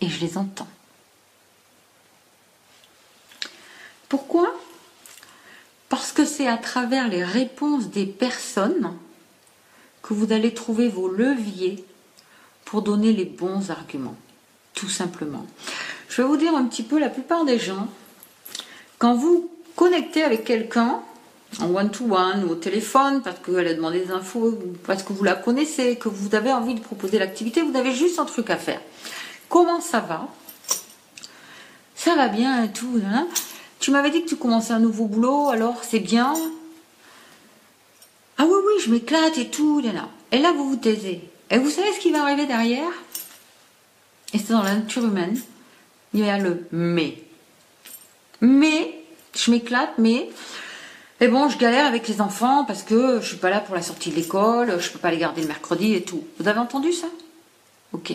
S1: Et je les entends. Pourquoi? Parce que c'est à travers les réponses des personnes que vous allez trouver vos leviers pour donner les bons arguments. Tout simplement. Je vais vous dire un petit peu, la plupart des gens, quand vous connectez avec quelqu'un, en one-to-one ou au téléphone, parce qu'elle a demandé des infos, parce que vous la connaissez, que vous avez envie de proposer l'activité, vous avez juste un truc à faire. Comment ça va? Ça va bien et tout. Hein? Tu m'avais dit que tu commençais un nouveau boulot, alors c'est bien? Ah oui, oui, je m'éclate et tout. Là. Et là, vous vous taisez. Et vous savez ce qui va arriver derrière? Et c'est dans la nature humaine. Il y a le mais. Mais, je m'éclate, mais... Et bon, je galère avec les enfants parce que je suis pas là pour la sortie de l'école, je peux pas les garder le mercredi et tout. Vous avez entendu ça? Ok.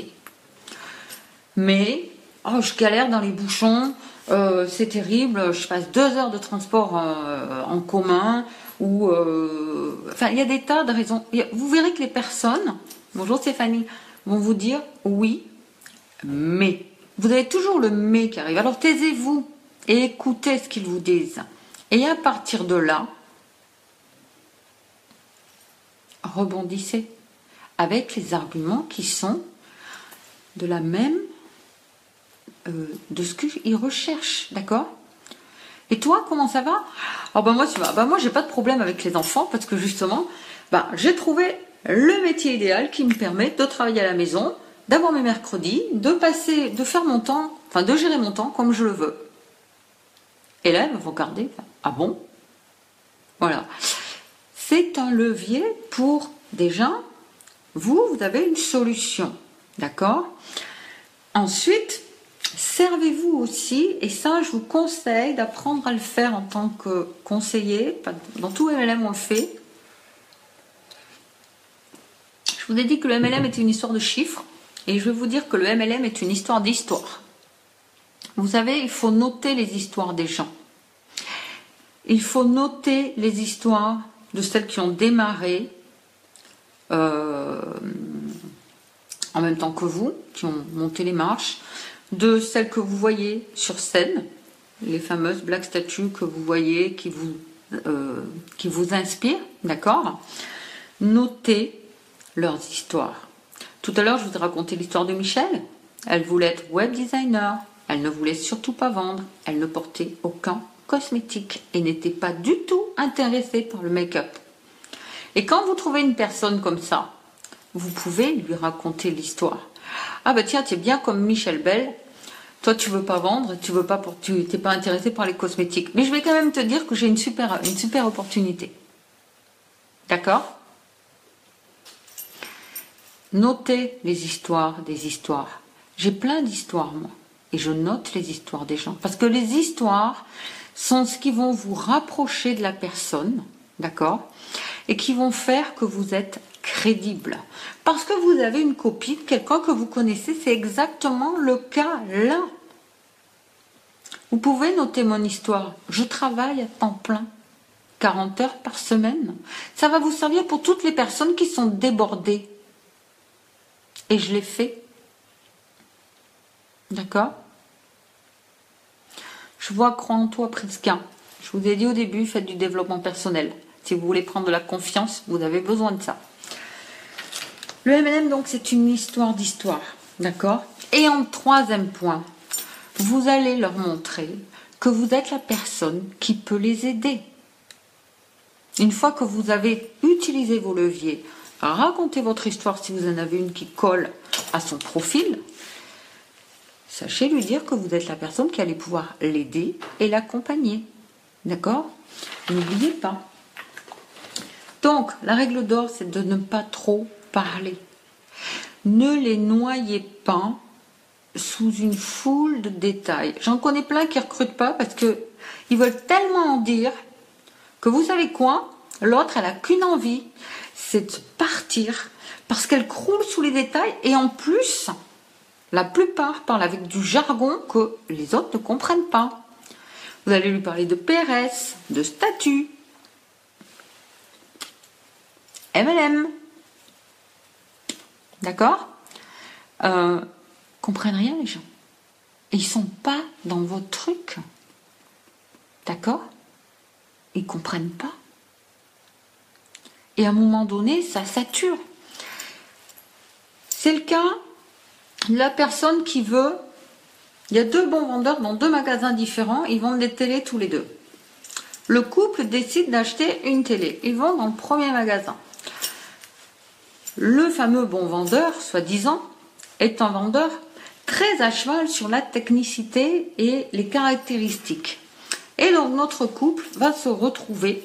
S1: Mais, oh, je galère dans les bouchons, c'est terrible, je passe 2 heures de transport en commun, ou... Enfin, il y a des tas de raisons. Vous verrez que les personnes, bonjour Stéphanie, vont vous dire oui, mais... vous avez toujours le mais qui arrive. Alors taisez-vous et écoutez ce qu'ils vous disent. Et à partir de là, rebondissez avec les arguments qui sont de la même, de ce qu'ils recherchent, d'accord? Et toi, comment ça va? Alors ben moi, ça va. Ben moi, j'ai pas de problème avec les enfants parce que justement, ben, j'ai trouvé le métier idéal qui me permet de travailler à la maison, d'avoir mes mercredis, de faire mon temps, enfin de gérer mon temps comme je le veux. Et là, ils vont regarder, ah bon? Voilà. C'est un levier pour déjà, vous avez une solution, d'accord? Ensuite, servez-vous aussi, et ça je vous conseille d'apprendre à le faire en tant que conseiller, dans tout MLM on le fait. Je vous ai dit que le MLM était une histoire de chiffres, et je vais vous dire que le MLM est une histoire d'histoire. Vous savez, il faut noter les histoires des gens. Il faut noter les histoires de celles qui ont démarré en même temps que vous, qui ont monté les marches, de celles que vous voyez sur scène, les fameuses black statues que vous voyez, qui vous inspirent, d'accord? Notez leurs histoires. Tout à l'heure, je vous ai raconté l'histoire de Michel. Elle voulait être web designer, elle ne voulait surtout pas vendre, elle ne portait aucun cosmétique et n'était pas du tout intéressée par le make-up. Et quand vous trouvez une personne comme ça, vous pouvez lui raconter l'histoire. Ah bah tiens, tu es bien comme Michel Bell, toi tu veux pas vendre, tu n'es pas intéressé par les cosmétiques. Mais je vais quand même te dire que j'ai une super opportunité. D'accord? Notez les histoires des histoires. J'ai plein d'histoires moi, et je note les histoires des gens. Parce que les histoires sont ce qui vont vous rapprocher de la personne, d'accord? Et qui vont faire que vous êtes crédible. Parce que vous avez une copie de quelqu'un que vous connaissez, c'est exactement le cas là. Vous pouvez noter mon histoire. Je travaille à temps plein, 40 heures par semaine. Ça va vous servir pour toutes les personnes qui sont débordées. Et je l'ai fait. D'accord? Je vois crois en toi, Prisca. Je vous ai dit au début, faites du développement personnel. Si vous voulez prendre de la confiance, vous avez besoin de ça. Le MLM, donc, c'est une histoire d'histoire. D'accord? Et en troisième point, vous allez leur montrer que vous êtes la personne qui peut les aider. Une fois que vous avez utilisé vos leviers, racontez votre histoire si vous en avez une qui colle à son profil, sachez lui dire que vous êtes la personne qui allait pouvoir l'aider et l'accompagner. D'accord? N'oubliez pas. Donc, la règle d'or, c'est de ne pas trop parler. Ne les noyez pas sous une foule de détails. J'en connais plein qui ne recrutent pas parce qu'ils veulent tellement en dire que vous savez quoi? L'autre, elle n'a qu'une envie, c'est de partir parce qu'elle croule sous les détails et en plus, la plupart parlent avec du jargon que les autres ne comprennent pas. Vous allez lui parler de PRS, de statut, MLM. D'accord? Comprennent rien les gens. Et ils sont pas dans votre truc. D'accord? Ils comprennent pas. Et à un moment donné, ça sature. C'est le cas de la personne qui veut... Il y a deux bons vendeurs dans deux magasins différents. Ils vendent des télés tous les deux. Le couple décide d'acheter une télé. Ils vont dans le premier magasin. Le fameux bon vendeur, soi-disant, est un vendeur très à cheval sur la technicité et les caractéristiques. Et donc notre couple va se retrouver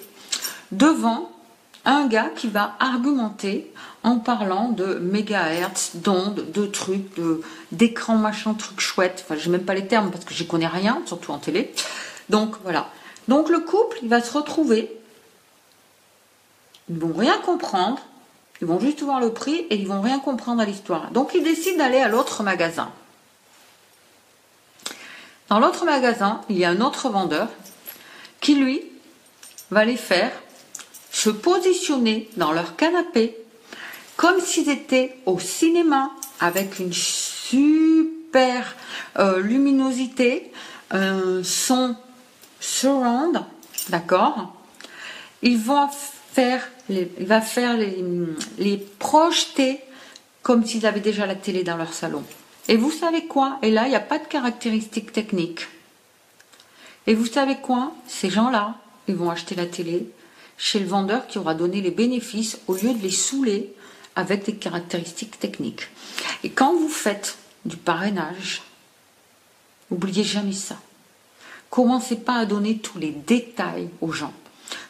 S1: devant un gars qui va argumenter en parlant de mégahertz, d'ondes, de trucs, d'écran machin, truc chouette. Enfin, je n'ai même pas les termes parce que j'y connais rien, surtout en télé. Donc voilà. Donc le couple, il va se retrouver. Ils vont rien comprendre. Ils vont juste voir le prix et ils vont rien comprendre à l'histoire. Donc ils décident d'aller à l'autre magasin. Dans l'autre magasin, il y a un autre vendeur qui, lui, va les faire se positionner dans leur canapé comme s'ils étaient au cinéma avec une super super luminosité, son surround, d'accord. Il va faire les projeter comme s'ils avaient déjà la télé dans leur salon. Et vous savez quoi? Et là, il n'y a pas de caractéristiques techniques. Et vous savez quoi? Ces gens-là, ils vont acheter la télé chez le vendeur qui aura donné les bénéfices au lieu de les saouler avec des caractéristiques techniques. Et quand vous faites du parrainage, n'oubliez jamais ça. Commencez pas à donner tous les détails aux gens.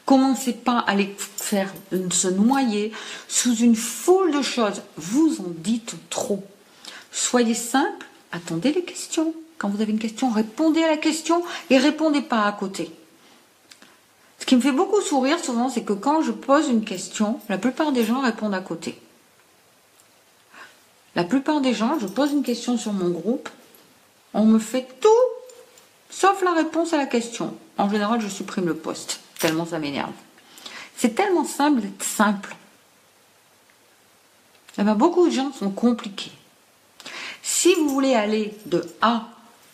S1: Commencez pas à les faire se noyer sous une foule de choses. Vous en dites trop. Soyez simple, attendez les questions. Quand vous avez une question, répondez à la question et répondez pas à côté. Ce qui me fait beaucoup sourire souvent, c'est que quand je pose une question, la plupart des gens répondent à côté. La plupart des gens, je pose une question sur mon groupe, on me fait tout sauf la réponse à la question. En général, je supprime le post, tellement ça m'énerve. C'est tellement simple d'être simple. Eh bien, beaucoup de gens sont compliqués. Si vous voulez aller de A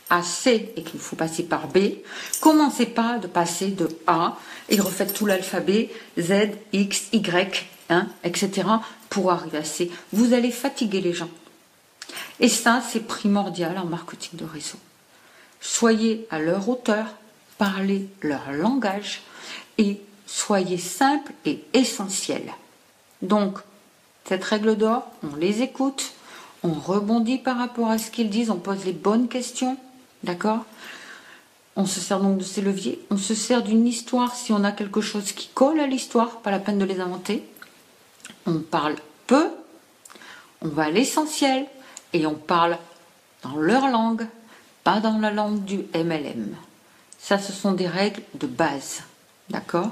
S1: à C et qu'il faut passer par B, commencez pas de passer de A et refaites tout l'alphabet, Z, X, Y, etc. pour arriver à C. Vous allez fatiguer les gens. Et ça, c'est primordial en marketing de réseau. Soyez à leur hauteur, parlez leur langage et soyez simple et essentiel. Donc, cette règle d'or, on les écoute, on rebondit par rapport à ce qu'ils disent, on pose les bonnes questions, d'accord? On se sert donc de ces leviers, on se sert d'une histoire si on a quelque chose qui colle à l'histoire, pas la peine de les inventer. On parle peu, on va à l'essentiel et on parle dans leur langue, pas dans la langue du MLM. Ça, ce sont des règles de base, d'accord?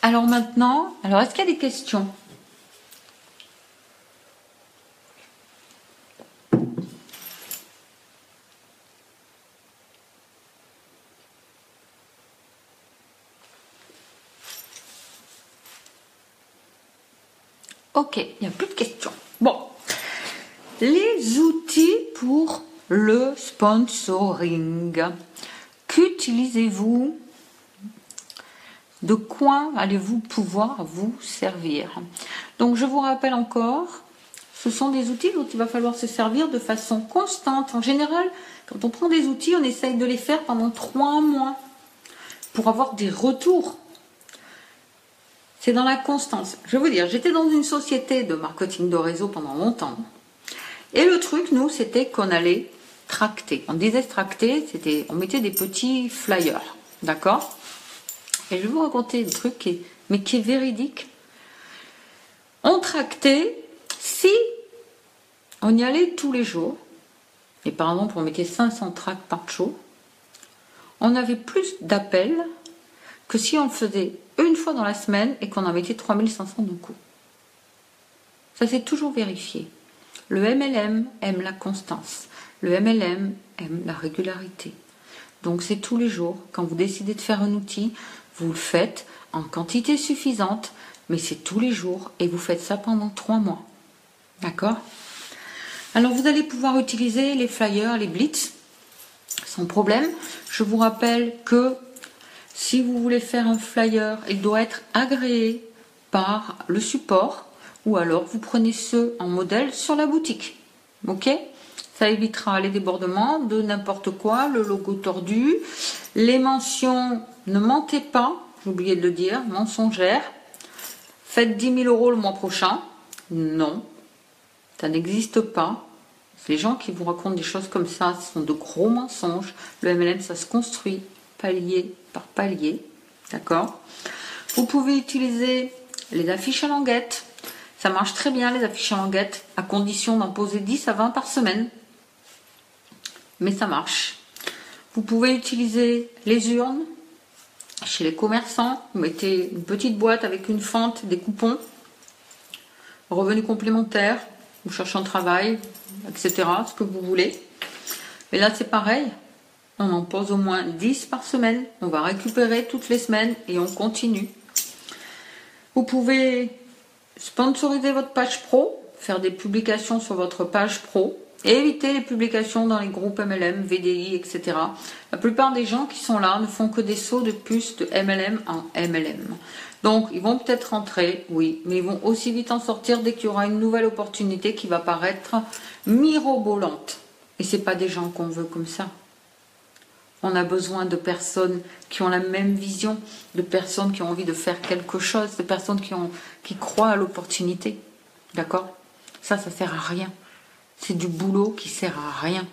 S1: Alors maintenant, est-ce qu'il y a des questions? Ok, il n'y a plus de questions. Bon, les outils pour le sponsoring. Qu'utilisez-vous? De quoi allez-vous pouvoir vous servir? Donc, je vous rappelle encore, ce sont des outils dont il va falloir se servir de façon constante. En général, quand on prend des outils, on essaye de les faire pendant 3 mois pour avoir des retours. C'est dans la constance. Je vais vous dire, j'étais dans une société de marketing de réseau pendant longtemps. Et le truc, nous, c'était qu'on allait tracter. On disait tracter, on mettait des petits flyers. D'accord? Et je vais vous raconter un truc qui est véridique. On tractait si on y allait tous les jours. Et par exemple, on mettait 500 tracts par jour. On avait plus d'appels que si on le faisait une fois dans la semaine et qu'on en mettait 3500 d'un coup. Ça, c'est toujours vérifié. Le MLM aime la constance. Le MLM aime la régularité. Donc, c'est tous les jours. Quand vous décidez de faire un outil, vous le faites en quantité suffisante, mais c'est tous les jours et vous faites ça pendant 3 mois. D'accord? Alors, vous allez pouvoir utiliser les flyers, les blitz, sans problème. Je vous rappelle que si vous voulez faire un flyer, il doit être agréé par le support ou alors vous prenez ceux en modèle sur la boutique. Ok? Ça évitera les débordements de n'importe quoi, le logo tordu, les mentions, ne mentez pas, j'ai oublié de le dire, mensongères. Faites 10 000 € le mois prochain. Non, ça n'existe pas. Les gens qui vous racontent des choses comme ça, ce sont de gros mensonges. Le MLM, ça se construit palier par palier. D'accord? Vous pouvez utiliser les affiches à languettes. Ça marche très bien, les affiches à languettes, à condition d'en poser 10 à 20 par semaine. Mais ça marche. Vous pouvez utiliser les urnes. Chez les commerçants, vous mettez une petite boîte avec une fente, des coupons. Revenus complémentaires, vous cherchez un travail, etc. Ce que vous voulez. Et là, c'est pareil. On en pose au moins 10 par semaine. On va récupérer toutes les semaines et on continue. Vous pouvez sponsoriser votre page pro. faire des publications sur votre page pro et éviter les publications dans les groupes MLM, VDI, etc. La plupart des gens qui sont là ne font que des sauts de puce de MLM en MLM. Donc, ils vont peut-être rentrer, oui, mais ils vont aussi vite en sortir dès qu'il y aura une nouvelle opportunité qui va paraître mirobolante. Et c'est pas des gens qu'on veut comme ça. On a besoin de personnes qui ont la même vision, de personnes qui ont envie de faire quelque chose, de personnes qui croient à l'opportunité. D'accord? Ça sert à rien. C'est du boulot qui sert à rien.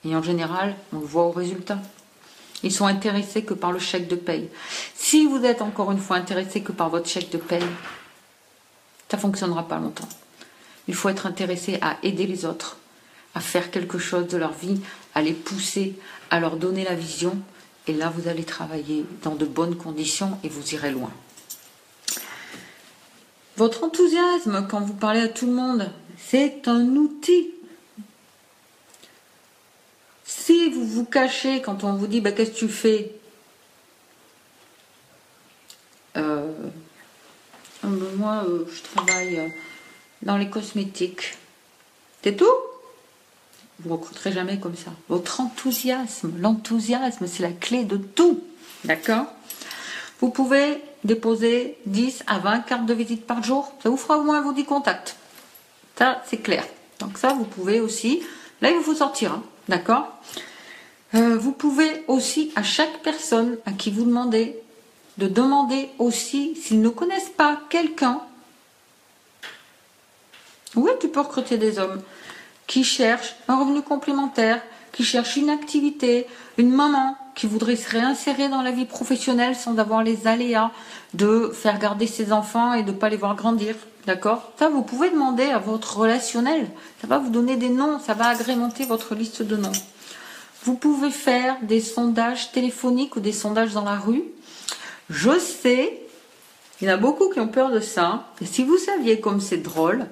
S1: Et en général, on le voit au résultat. Ils sont intéressés que par le chèque de paye. Si vous êtes encore une fois intéressé que par votre chèque de paye, ça ne fonctionnera pas longtemps. Il faut être intéressé à aider les autres, à faire quelque chose de leur vie, à les pousser, à leur donner la vision. Et là, vous allez travailler dans de bonnes conditions et vous irez loin. Votre enthousiasme, quand vous parlez à tout le monde, c'est un outil. Si vous vous cachez quand on vous dit bah, qu'est-ce que tu fais, moi je travaille dans les cosmétiques, c'est tout. Vous ne recruterez jamais comme ça. Votre enthousiasme, l'enthousiasme, c'est la clé de tout. D'accord? Vous pouvez déposer 10 à 20 cartes de visite par jour. Ça vous fera au moins vos 10 contacts. Ça, c'est clair. Donc ça, vous pouvez aussi... Là, il vous faut sortir. Hein, d'accord? Vous pouvez aussi, à chaque personne à qui vous demandez, de demander aussi, s'ils ne connaissent pas quelqu'un, oui, tu peux recruter des hommes qui cherchent un revenu complémentaire, qui cherchent une activité, une maman qui voudrait se réinsérer dans la vie professionnelle sans avoir les aléas de faire garder ses enfants et de ne pas les voir grandir. D'accord? Ça, vous pouvez demander à votre relationnel. Ça va vous donner des noms, ça va agrémenter votre liste de noms. Vous pouvez faire des sondages téléphoniques ou des sondages dans la rue. Je sais, il y en a beaucoup qui ont peur de ça. Et si vous saviez comme c'est drôle,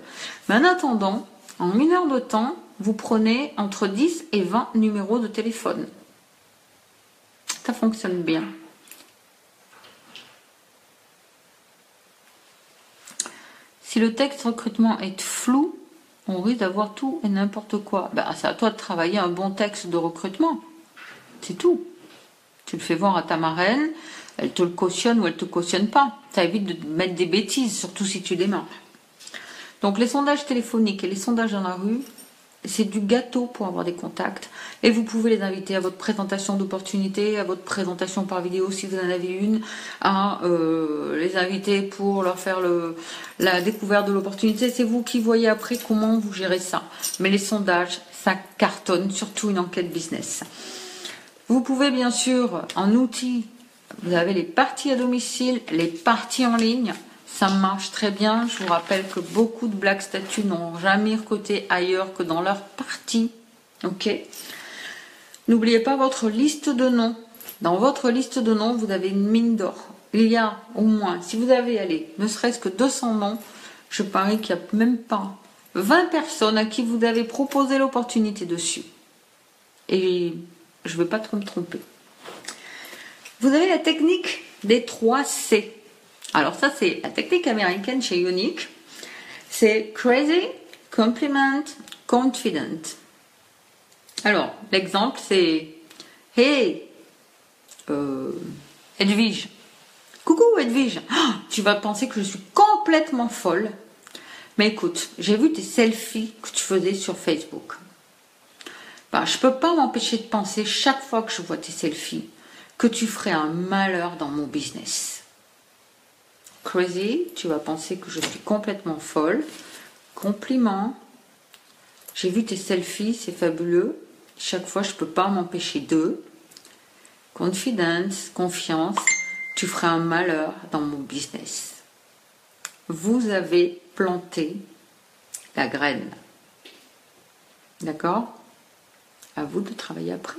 S1: mais en attendant, en 1 heure de temps, vous prenez entre 10 et 20 numéros de téléphone. Ça fonctionne bien. Si le texte recrutement est flou, on risque d'avoir tout et n'importe quoi. Ben, c'est à toi de travailler un bon texte de recrutement. C'est tout. Tu le fais voir à ta marraine, elle te le cautionne ou elle te cautionne pas. Ça évite de mettre des bêtises, surtout si tu démarres. Donc les sondages téléphoniques et les sondages dans la rue, c'est du gâteau pour avoir des contacts. Et vous pouvez les inviter à votre présentation d'opportunité, à votre présentation par vidéo si vous en avez une, à les inviter pour leur faire la découverte de l'opportunité. C'est vous qui voyez après comment vous gérez ça. Mais les sondages, ça cartonne, surtout une enquête business. Vous pouvez bien sûr, en outil, vous avez les parties à domicile, les parties en ligne. Ça marche très bien. Je vous rappelle que beaucoup de Black Statues n'ont jamais recruté ailleurs que dans leur partie. Ok. N'oubliez pas votre liste de noms. Dans votre liste de noms, vous avez une mine d'or. Il y a au moins, si vous avez allé, ne serait-ce que 200 noms, je parie qu'il n'y a même pas 20 personnes à qui vous avez proposé l'opportunité dessus. Et je ne vais pas trop me tromper. Vous avez la technique des 3 C. Alors ça, c'est la technique américaine chez Unique. C'est Crazy, Compliment, Confident. Alors, l'exemple, c'est Hey, Edwige. Coucou Edwige. Oh, tu vas penser que je suis complètement folle. Mais écoute, j'ai vu tes selfies que tu faisais sur Facebook. Ben, je ne peux pas m'empêcher de penser chaque fois que je vois tes selfies que tu ferais un malheur dans mon business. Crazy, tu vas penser que je suis complètement folle. Compliment. J'ai vu tes selfies, c'est fabuleux. Chaque fois, je ne peux pas m'empêcher d'eux. Confidence, confiance. Tu feras un malheur dans mon business. Vous avez planté la graine. D'accord? À vous de travailler après.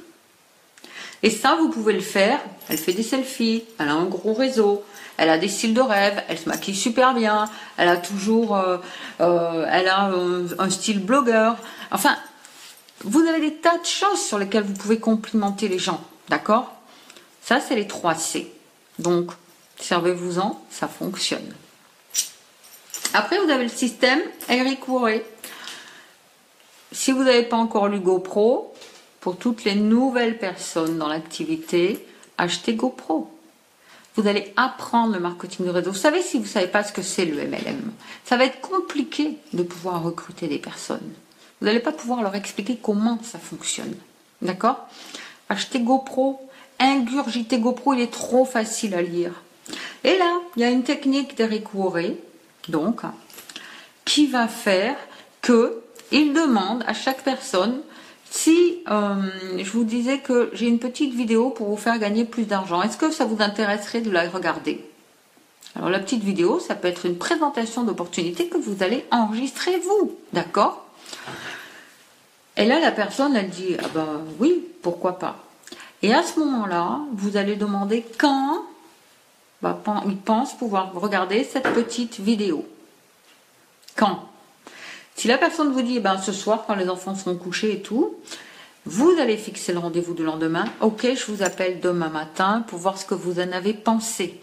S1: Et ça, vous pouvez le faire. Elle fait des selfies, elle a un gros réseau, elle a des styles de rêve, elle se maquille super bien, elle a toujours un style blogueur. Enfin, vous avez des tas de choses sur lesquelles vous pouvez complimenter les gens. D'accord? Ça, c'est les 3 C. Donc, servez-vous-en, ça fonctionne. Après, vous avez le système Eric Worre. Si vous n'avez pas encore lu GoPro, pour toutes les nouvelles personnes dans l'activité, achetez GoPro. Vous allez apprendre le marketing de réseau. Vous savez, si vous ne savez pas ce que c'est le MLM, ça va être compliqué de pouvoir recruter des personnes. Vous n'allez pas pouvoir leur expliquer comment ça fonctionne. D'accord? Achetez GoPro, ingurgitez GoPro, il est trop facile à lire. Et là, il y a une technique d'Eric Worre, donc, qui va faire que il demande à chaque personne, si je vous disais que j'ai une petite vidéo pour vous faire gagner plus d'argent, est-ce que ça vous intéresserait de la regarder? Alors la petite vidéo, ça peut être une présentation d'opportunité que vous allez enregistrer vous, d'accord? Et là, la personne, elle dit, ah ben oui, pourquoi pas? Et à ce moment-là, vous allez demander quand il pense pouvoir regarder cette petite vidéo. Quand? Si la personne vous dit, ce soir, quand les enfants seront couchés et tout, vous allez fixer le rendez-vous du lendemain. Ok, je vous appelle demain matin pour voir ce que vous en avez pensé.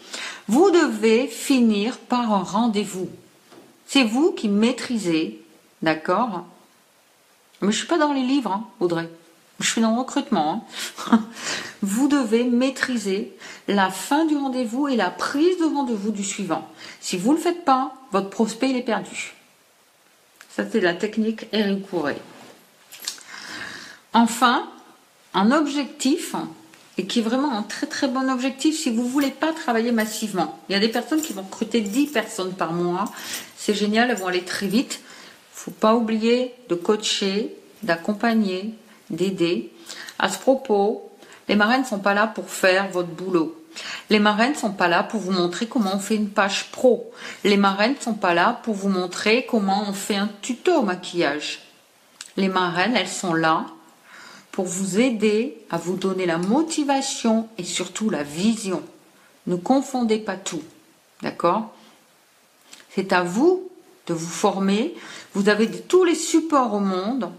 S1: Vous devez finir par un rendez-vous. C'est vous qui maîtrisez, d'accord? Mais je ne suis pas dans les livres, Audrey. Je suis dans le recrutement. Vous devez maîtriser la fin du rendez-vous et la prise de rendez-vous du suivant. Si vous ne le faites pas, votre prospect il est perdu. Ça, c'est la technique Eric Worre. Enfin, un objectif, et qui est vraiment un très très bon objectif si vous ne voulez pas travailler massivement. Il y a des personnes qui vont recruter 10 personnes par mois. C'est génial, elles vont aller très vite. Il ne faut pas oublier de coacher, d'accompagner, d'aider. À ce propos, les marraines ne sont pas là pour faire votre boulot. Les marraines ne sont pas là pour vous montrer comment on fait une page pro. Les marraines ne sont pas là pour vous montrer comment on fait un tuto maquillage. Les marraines, elles sont là pour vous aider à vous donner la motivation et surtout la vision. Ne confondez pas tout. D'accord? C'est à vous de vous former. Vous avez tous les supports au monde.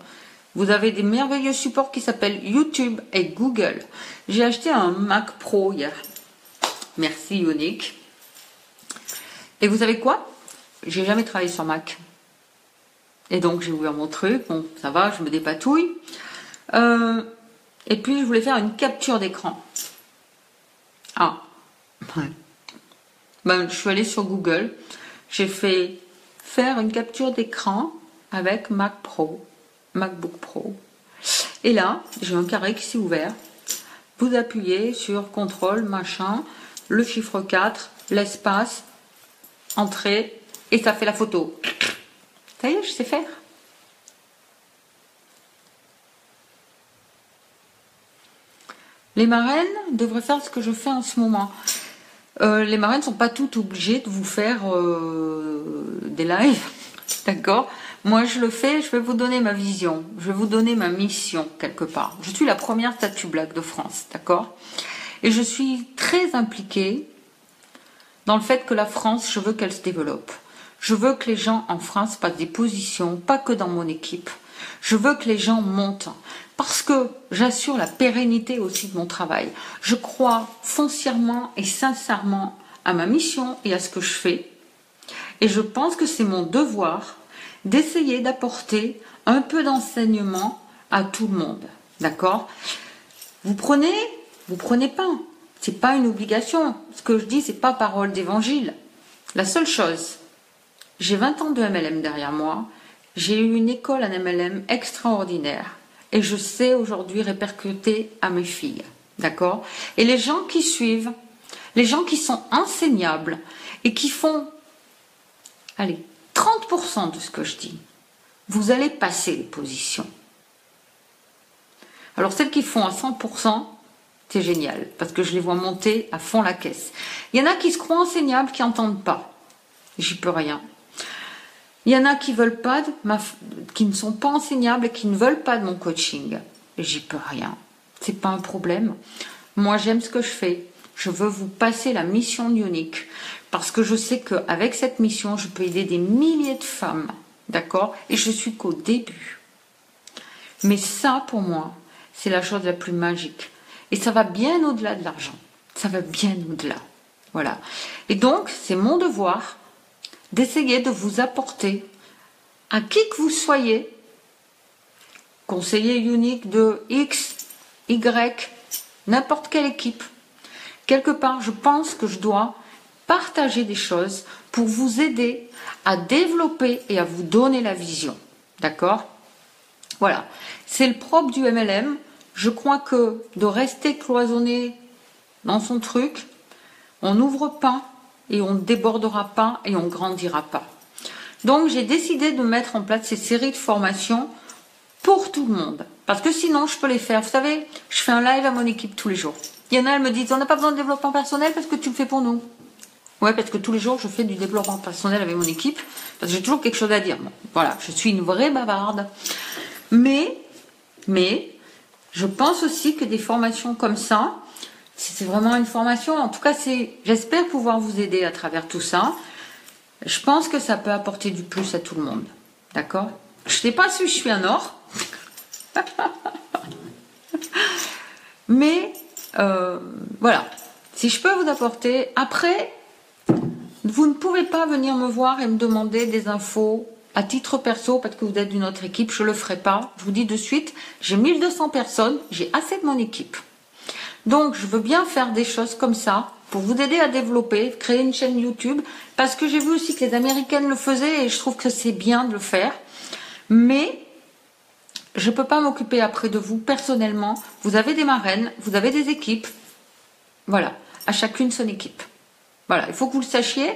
S1: Vous avez des merveilleux supports qui s'appellent YouTube et Google. J'ai acheté un Mac Pro hier. Merci Ionic. Et vous savez quoi? J'ai jamais travaillé sur Mac. Et donc j'ai ouvert mon truc. Bon, ça va, je me dépatouille. Et puis je voulais faire une capture d'écran. Ah. Ouais. Je suis allée sur Google. J'ai fait faire une capture d'écran avec MacBook Pro. Et là, j'ai un carré qui s'est ouvert. Vous appuyez sur CTRL, machin, le chiffre 4, l'espace, entrée, et ça fait la photo. Ça y est, je sais faire. Les marraines devraient faire ce que je fais en ce moment. Les marraines ne sont pas toutes obligées de vous faire des lives, d'accord? Moi, je le fais, je vais vous donner ma vision, je vais vous donner ma mission quelque part. Je suis la première statue black de France, d'accord? Et je suis très impliquée dans le fait que la France, je veux qu'elle se développe. Je veux que les gens en France passent des positions, pas que dans mon équipe. Je veux que les gens montent parce que j'assure la pérennité aussi de mon travail. Je crois foncièrement et sincèrement à ma mission et à ce que je fais. Et je pense que c'est mon devoir d'essayer d'apporter un peu d'enseignement à tout le monde. D'accord? Vous prenez pas. C'est pas une obligation. Ce que je dis, c'est pas parole d'évangile. La seule chose, j'ai 20 ans de MLM derrière moi. J'ai eu une école en MLM extraordinaire. Et je sais aujourd'hui répercuter à mes filles. D'accord? Et les gens qui suivent, les gens qui sont enseignables et qui font, allez, 30% de ce que je dis, vous allez passer les positions. Alors celles qui font à 100%, c'est génial, parce que je les vois monter à fond la caisse. Il y en a qui se croient enseignables, qui n'entendent pas. J'y peux rien. Il y en a qui veulent pas qui ne sont pas enseignables et qui ne veulent pas de mon coaching. J'y peux rien. C'est pas un problème. Moi, j'aime ce que je fais. Je veux vous passer la mission d'Ionic parce que je sais qu'avec cette mission, je peux aider des milliers de femmes. D'accord? Et je suis qu'au début. Mais ça, pour moi, c'est la chose la plus magique. Et ça va bien au-delà de l'argent. Ça va bien au-delà. Voilà. Et donc, c'est mon devoir d'essayer de vous apporter, à qui que vous soyez, conseiller unique de X, Y, n'importe quelle équipe. Quelque part, je pense que je dois partager des choses pour vous aider à développer et à vous donner la vision. D'accord? Voilà. C'est le propre du MLM. Je crois que de rester cloisonné dans son truc, on n'ouvre pas et on ne débordera pas et on ne grandira pas. Donc, j'ai décidé de mettre en place ces séries de formations pour tout le monde. Parce que sinon, je peux les faire. Vous savez, je fais un live à mon équipe tous les jours. Il y en a, elles me disent, on n'a pas besoin de développement personnel parce que tu le fais pour nous. Ouais, parce que tous les jours, je fais du développement personnel avec mon équipe. Parce que j'ai toujours quelque chose à dire. Bon, voilà, je suis une vraie bavarde. Mais, je pense aussi que des formations comme ça, c'est vraiment une formation. En tout cas, j'espère pouvoir vous aider à travers tout ça. Je pense que ça peut apporter du plus à tout le monde. D'accord? Je ne sais pas si je suis un or. Mais, voilà. Si je peux vous apporter. Après, vous ne pouvez pas venir me voir et me demander des infos à titre perso parce que vous êtes d'une autre équipe. Je ne le ferai pas. Je vous dis de suite, j'ai 1200 personnes. J'ai assez de mon équipe. Donc, je veux bien faire des choses comme ça pour vous aider à développer, créer une chaîne YouTube. Parce que j'ai vu aussi que les Américaines le faisaient et je trouve que c'est bien de le faire. Mais je ne peux pas m'occuper après de vous personnellement. Vous avez des marraines, vous avez des équipes. Voilà, à chacune son équipe. Voilà, il faut que vous le sachiez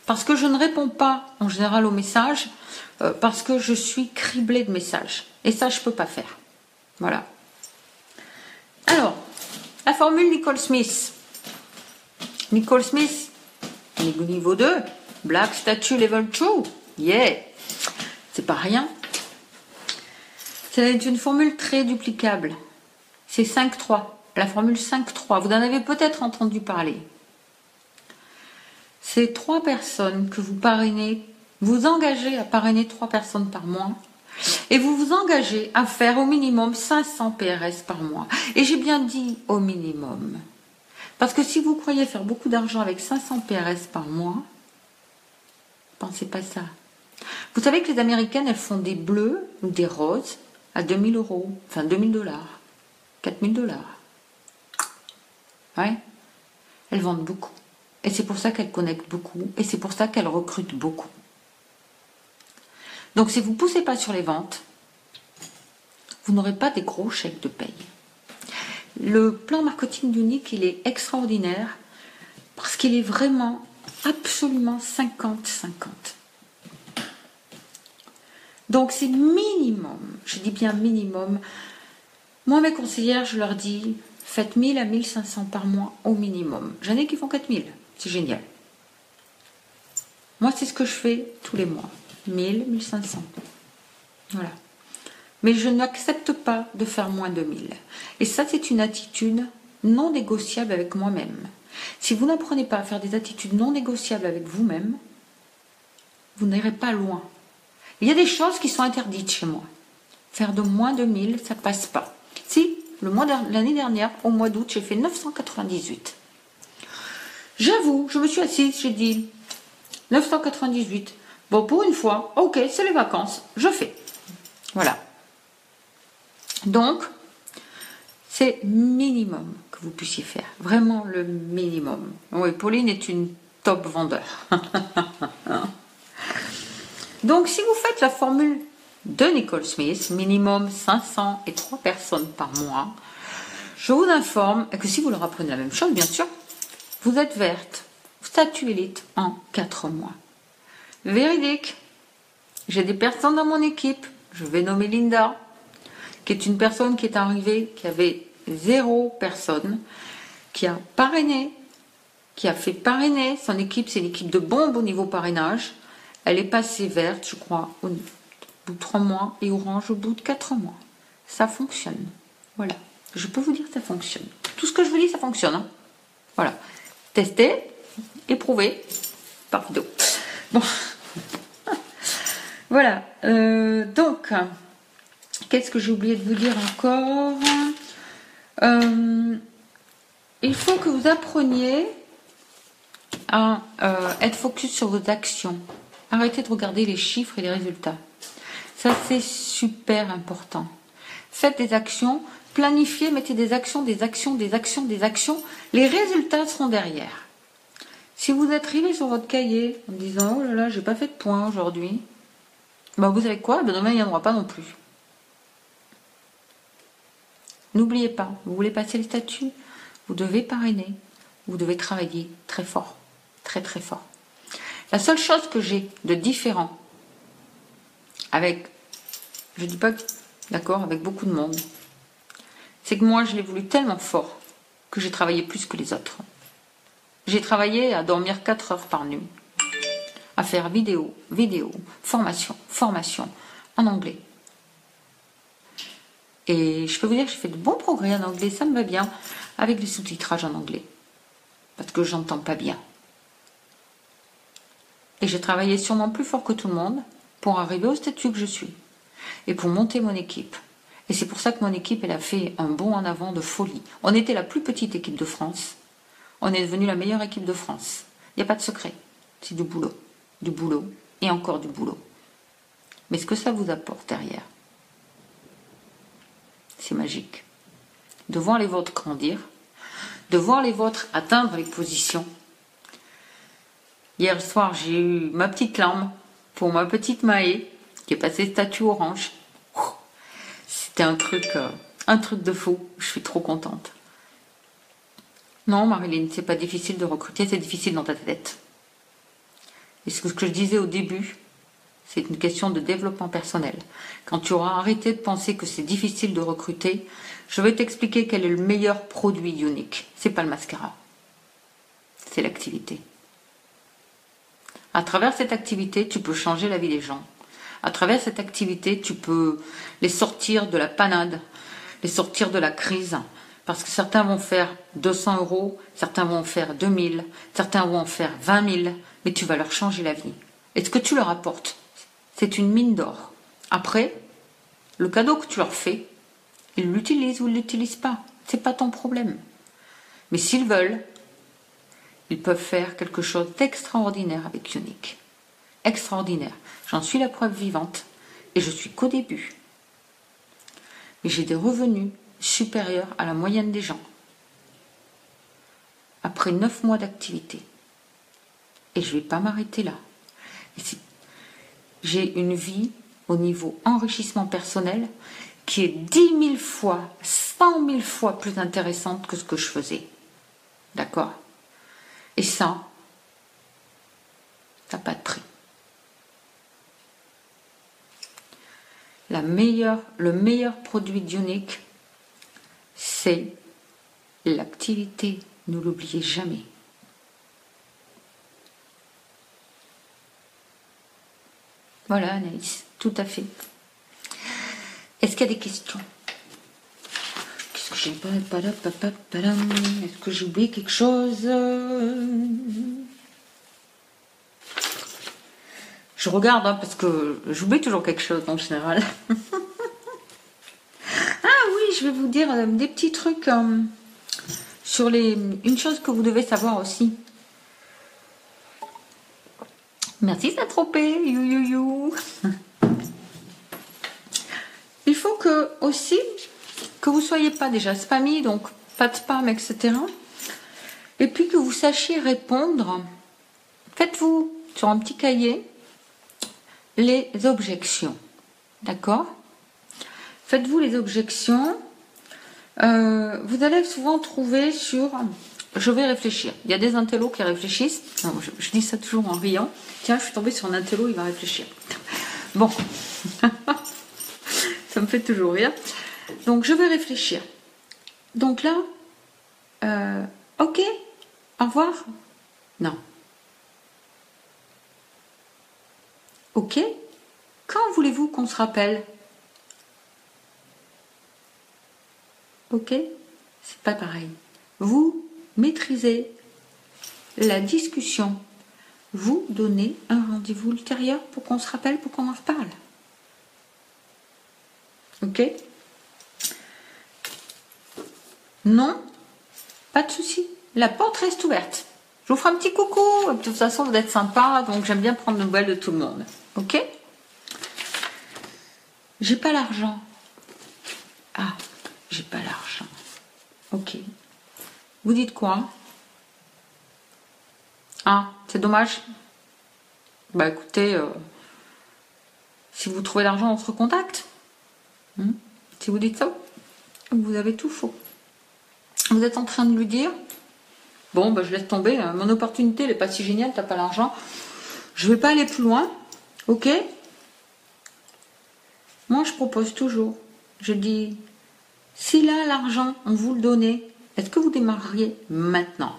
S1: parce que je ne réponds pas en général aux messages parce que je suis criblée de messages. Et ça, je ne peux pas faire. Voilà. Alors, la formule Nicole Smith. Nicole Smith, niveau 2, Black Statue Level 2. Yeah! C'est pas rien. C'est une formule très duplicable. C'est 5-3. La formule 5-3. Vous en avez peut-être entendu parler. C'est 3 personnes que vous parrainez. Vous engagez à parrainer 3 personnes par mois. Et vous vous engagez à faire au minimum 500 PRS par mois. Et j'ai bien dit au minimum. Parce que si vous croyez faire beaucoup d'argent avec 500 PRS par mois, pensez pas ça. Vous savez que les Américaines, elles font des bleus ou des roses à 2000 €, enfin 2000 $, 4000 $. Ouais. Elles vendent beaucoup. Et c'est pour ça qu'elles connectent beaucoup. Et c'est pour ça qu'elles recrutent beaucoup. Donc si vous ne poussez pas sur les ventes, vous n'aurez pas des gros chèques de paye. Le plan marketing d'Unique, il est extraordinaire parce qu'il est vraiment absolument 50-50. Donc c'est minimum, je dis bien minimum. Moi, mes conseillères, je leur dis, faites 1000 à 1500 par mois au minimum. J'en ai qui font 4000, c'est génial. Moi, c'est ce que je fais tous les mois. 1000, 1500. Voilà. Mais je n'accepte pas de faire moins de 1000. Et ça, c'est une attitude non négociable avec moi-même. Si vous n'apprenez pas à faire des attitudes non négociables avec vous-même, vous n'irez pas loin. Il y a des choses qui sont interdites chez moi. Faire de moins de 1000, ça passe pas. Si, l'année dernière, au mois d'août, j'ai fait 998. J'avoue, je me suis assise, j'ai dit 998. Bon, pour une fois, ok, c'est les vacances, je fais. Voilà. Donc, c'est minimum que vous puissiez faire. Vraiment le minimum. Oui, Pauline est une top vendeur. Donc, si vous faites la formule de Nicole Smith, minimum 500 et 3 personnes par mois, je vous informe que si vous leur apprenez la même chose, bien sûr, vous êtes verte, statut élite en 4 mois. Véridique. J'ai des personnes dans mon équipe, je vais nommer Linda, qui est une personne qui est arrivée, qui avait 0 personne, qui a parrainé, qui a fait parrainer son équipe, c'est une équipe de bombe au niveau parrainage. Elle est passée verte, je crois, au bout de 3 mois et orange au bout de 4 mois. Ça fonctionne. Voilà. Je peux vous dire que ça fonctionne. Tout ce que je vous dis, ça fonctionne. Hein. Voilà. Testez, éprouvez par vidéo. Bon. Voilà. Donc, qu'est-ce que j'ai oublié de vous dire encore? Il faut que vous appreniez à être focus sur vos actions, Arrêtez de regarder les chiffres et les résultats. Ça, c'est super important. Faites des actions, planifiez, mettez des actions, des actions, des actions, des actions. Les résultats seront derrière. Si vous êtes arrivé sur votre cahier en disant « Oh là là, j'ai pas fait de points aujourd'hui », ben vous savez quoi? Ben demain, il n'y en aura pas non plus. N'oubliez pas, vous voulez passer le statut, vous devez parrainer, vous devez travailler très fort, très très fort. La seule chose que j'ai de différent avec, je dis pas d'accord, avec beaucoup de monde, c'est que moi je l'ai voulu tellement fort que j'ai travaillé plus que les autres. J'ai travaillé à dormir 4 heures par nuit, à faire vidéo, formation en anglais. Et je peux vous dire que j'ai fait de bons progrès en anglais, ça me va bien, avec les sous-titrages en anglais. Parce que j'entends pas bien. Et j'ai travaillé sûrement plus fort que tout le monde pour arriver au statut que je suis. Et pour monter mon équipe. Et c'est pour ça que mon équipe, elle a fait un bond en avant de folie. On était la plus petite équipe de France. On est devenu la meilleure équipe de France. Il n'y a pas de secret. C'est du boulot. Du boulot. Et encore du boulot. Mais ce que ça vous apporte derrière, c'est magique. De voir les vôtres grandir, de voir les vôtres atteindre les positions. Hier soir, j'ai eu ma petite larme pour ma petite Maë, qui est passée statut orange. C'était un truc de fou. Je suis trop contente. Non, Marilyn, c'est pas difficile de recruter, c'est difficile dans ta tête. Et ce que je disais au début, c'est une question de développement personnel. Quand tu auras arrêté de penser que c'est difficile de recruter, je vais t'expliquer quel est le meilleur produit unique. C'est pas le mascara. C'est l'activité. À travers cette activité, tu peux changer la vie des gens. À travers cette activité, tu peux les sortir de la panade, les sortir de la crise. Parce que certains vont faire 200 €, certains vont en faire 2000, certains vont en faire 20 000, mais tu vas leur changer la vie. Et ce que tu leur apportes, c'est une mine d'or. Après, le cadeau que tu leur fais, ils l'utilisent ou ils ne l'utilisent pas. Ce n'est pas ton problème. Mais s'ils veulent, ils peuvent faire quelque chose d'extraordinaire avec Unique. Extraordinaire. J'en suis la preuve vivante et je suis qu'au début. Mais j'ai des revenus supérieurs à la moyenne des gens. Après 9 mois d'activité. Et je ne vais pas m'arrêter là. J'ai une vie au niveau enrichissement personnel qui est 10 000 fois, 100 000 fois plus intéressante que ce que je faisais. D'accord? Et ça n'a pas de prix. Le meilleur produit d'Unique, c'est l'activité. Ne l'oubliez jamais. Voilà, Anaïs, tout à fait. Est-ce qu'il y a des questions? Qu'est-ce que j'ai pas? Est-ce que j'ai oublié quelque chose? Je regarde, hein, parce que j'oublie toujours quelque chose en général. Ah oui, je vais vous dire des petits trucs sur une chose que vous devez savoir aussi. Merci Satropé, you. Il faut que aussi que vous soyez pas déjà spammy, donc pas de spam, etc. Et puis que vous sachiez répondre. Faites-vous sur un petit cahier les objections. D'accord? Faites-vous les objections. Vous allez souvent trouver sur... Je vais réfléchir. Il y a des intellos qui réfléchissent. Non, je dis ça toujours en riant. Tiens, je suis tombée sur un intello, il va réfléchir. Bon. Ça me fait toujours rire. Donc, je vais réfléchir. Donc là, ok, au revoir. Non. Ok. Quand voulez-vous qu'on se rappelle? Ok. C'est pas pareil. Vous maîtrisez la discussion. Vous donnez un rendez-vous ultérieur pour qu'on se rappelle, pour qu'on en reparle. Ok? Non, pas de souci. La porte reste ouverte. Je vous ferai un petit coucou. De toute façon, vous êtes sympa, donc j'aime bien prendre nouvelles de tout le monde. Ok? J'ai pas l'argent. Ah, j'ai pas l'argent. Ok. Vous dites quoi? Ah, c'est dommage. Bah écoutez, si vous trouvez l'argent, on se recontacte. Si vous dites ça, vous avez tout faux. Vous êtes en train de lui dire, bon, bah, je laisse tomber, hein, mon opportunité, elle n'est pas si géniale, t'as pas l'argent. Je vais pas aller plus loin, ok? Moi, je propose toujours, je dis, si là, l'argent, on vous le donnait, est-ce que vous démarreriez maintenant?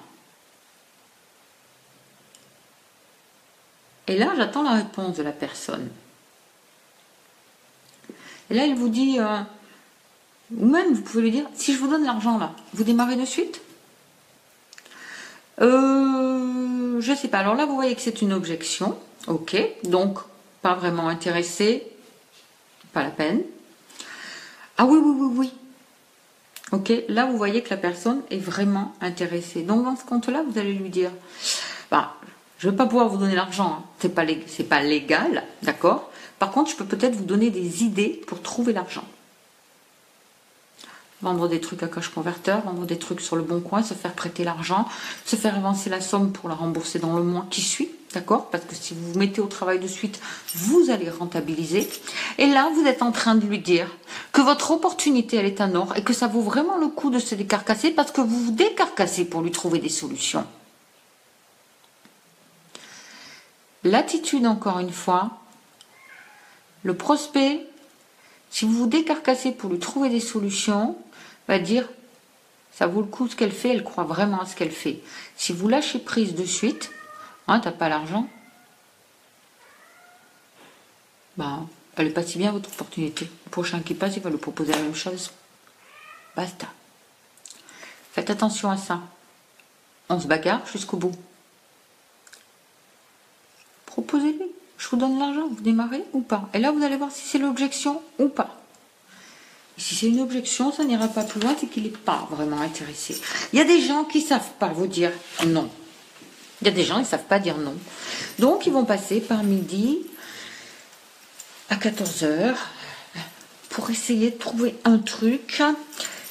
S1: Et là, j'attends la réponse de la personne. Et là, elle vous dit, ou même, vous pouvez lui dire, si je vous donne l'argent là, vous démarrez de suite? Je sais pas. Alors là, vous voyez que c'est une objection. Ok. Donc, pas vraiment intéressé. Pas la peine. Ah oui, oui, oui, oui. Ok. Là, vous voyez que la personne est vraiment intéressée. Donc, dans ce compte-là, vous allez lui dire, bah, je ne vais pas pouvoir vous donner l'argent. Hein. C'est pas légal. D'accord? Par contre, je peux peut-être vous donner des idées pour trouver l'argent. Vendre des trucs à cash converteur, vendre des trucs sur le bon coin, se faire prêter l'argent, se faire avancer la somme pour la rembourser dans le mois qui suit, d'accord? Parce que si vous vous mettez au travail de suite, vous allez rentabiliser. Et là, vous êtes en train de lui dire que votre opportunité, elle est un or et que ça vaut vraiment le coup de se décarcasser parce que vous vous décarcassez pour lui trouver des solutions. L'attitude, encore une fois, le prospect, si vous vous décarcassez pour lui trouver des solutions, va dire, ça vaut le coup ce qu'elle fait, elle croit vraiment à ce qu'elle fait. Si vous lâchez prise de suite, hein, t'as pas l'argent, bah, elle est pas si bien votre opportunité. Le prochain qui passe, il va lui proposer la même chose. Basta. Faites attention à ça. On se bagarre jusqu'au bout. Proposez-lui. Je vous donne l'argent, vous démarrez ou pas? Et là, vous allez voir si c'est l'objection ou pas. Et si c'est une objection, ça n'ira pas plus loin, c'est qu'il n'est pas vraiment intéressé. Il y a des gens qui ne savent pas vous dire non. Il y a des gens qui ne savent pas dire non. Donc, ils vont passer par midi à 14h pour essayer de trouver un truc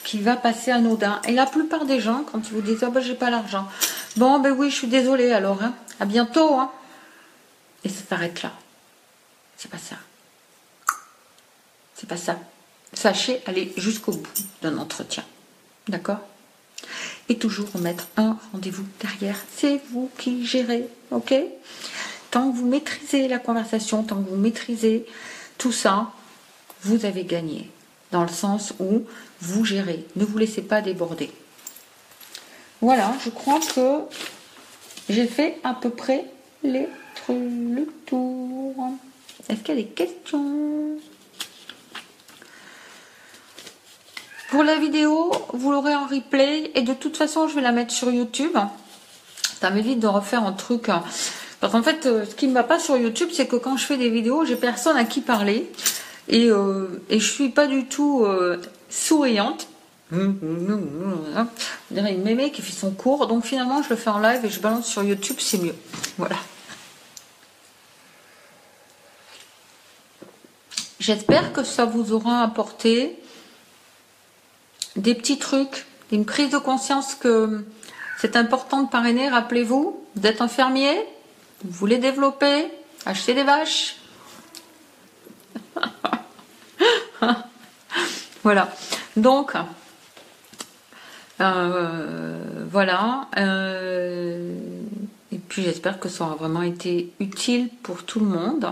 S1: qui va passer anodin. Et la plupart des gens, quand ils vous disent « Ah ben, j'ai pas l'argent », bon, ben oui, je suis désolée alors, hein. À bientôt, hein. Et ça s'arrête là. C'est pas ça. C'est pas ça. Sachez aller jusqu'au bout d'un entretien. D'accord? Et toujours remettre un rendez-vous derrière. C'est vous qui gérez. Ok? Tant que vous maîtrisez la conversation, tant que vous maîtrisez tout ça, vous avez gagné. Dans le sens où vous gérez. Ne vous laissez pas déborder. Voilà, je crois que j'ai fait à peu près le tour. Est-ce qu'il y a des questions? Pour la vidéo, vous l'aurez en replay et de toute façon, je vais la mettre sur YouTube. Ça m'évite de refaire un truc. Parce qu'en fait, ce qui ne va pas sur YouTube, c'est que quand je fais des vidéos, j'ai personne à qui parler et je suis pas du tout souriante. On dirait une mémé qui fait son cours. Donc finalement, je le fais en live et je balance sur YouTube, c'est mieux. Voilà. J'espère que ça vous aura apporté des petits trucs, une prise de conscience que c'est important de parrainer. Rappelez-vous, vous êtes un fermier, vous voulez développer, acheter des vaches. Voilà. Donc, voilà. Et puis j'espère que ça aura vraiment été utile pour tout le monde.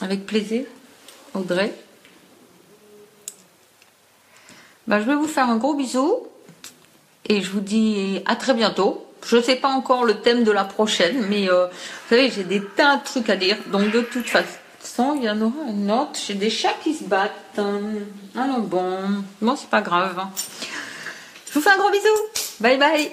S1: Avec plaisir, Audrey. Ben, je vais vous faire un gros bisou et je vous dis à très bientôt. Je ne sais pas encore le thème de la prochaine, mais vous savez, j'ai des tas de trucs à dire. Donc de toute façon, il y en aura un autre. J'ai des chats qui se battent. Alors bon, c'est pas grave. Je vous fais un gros bisou. Bye bye.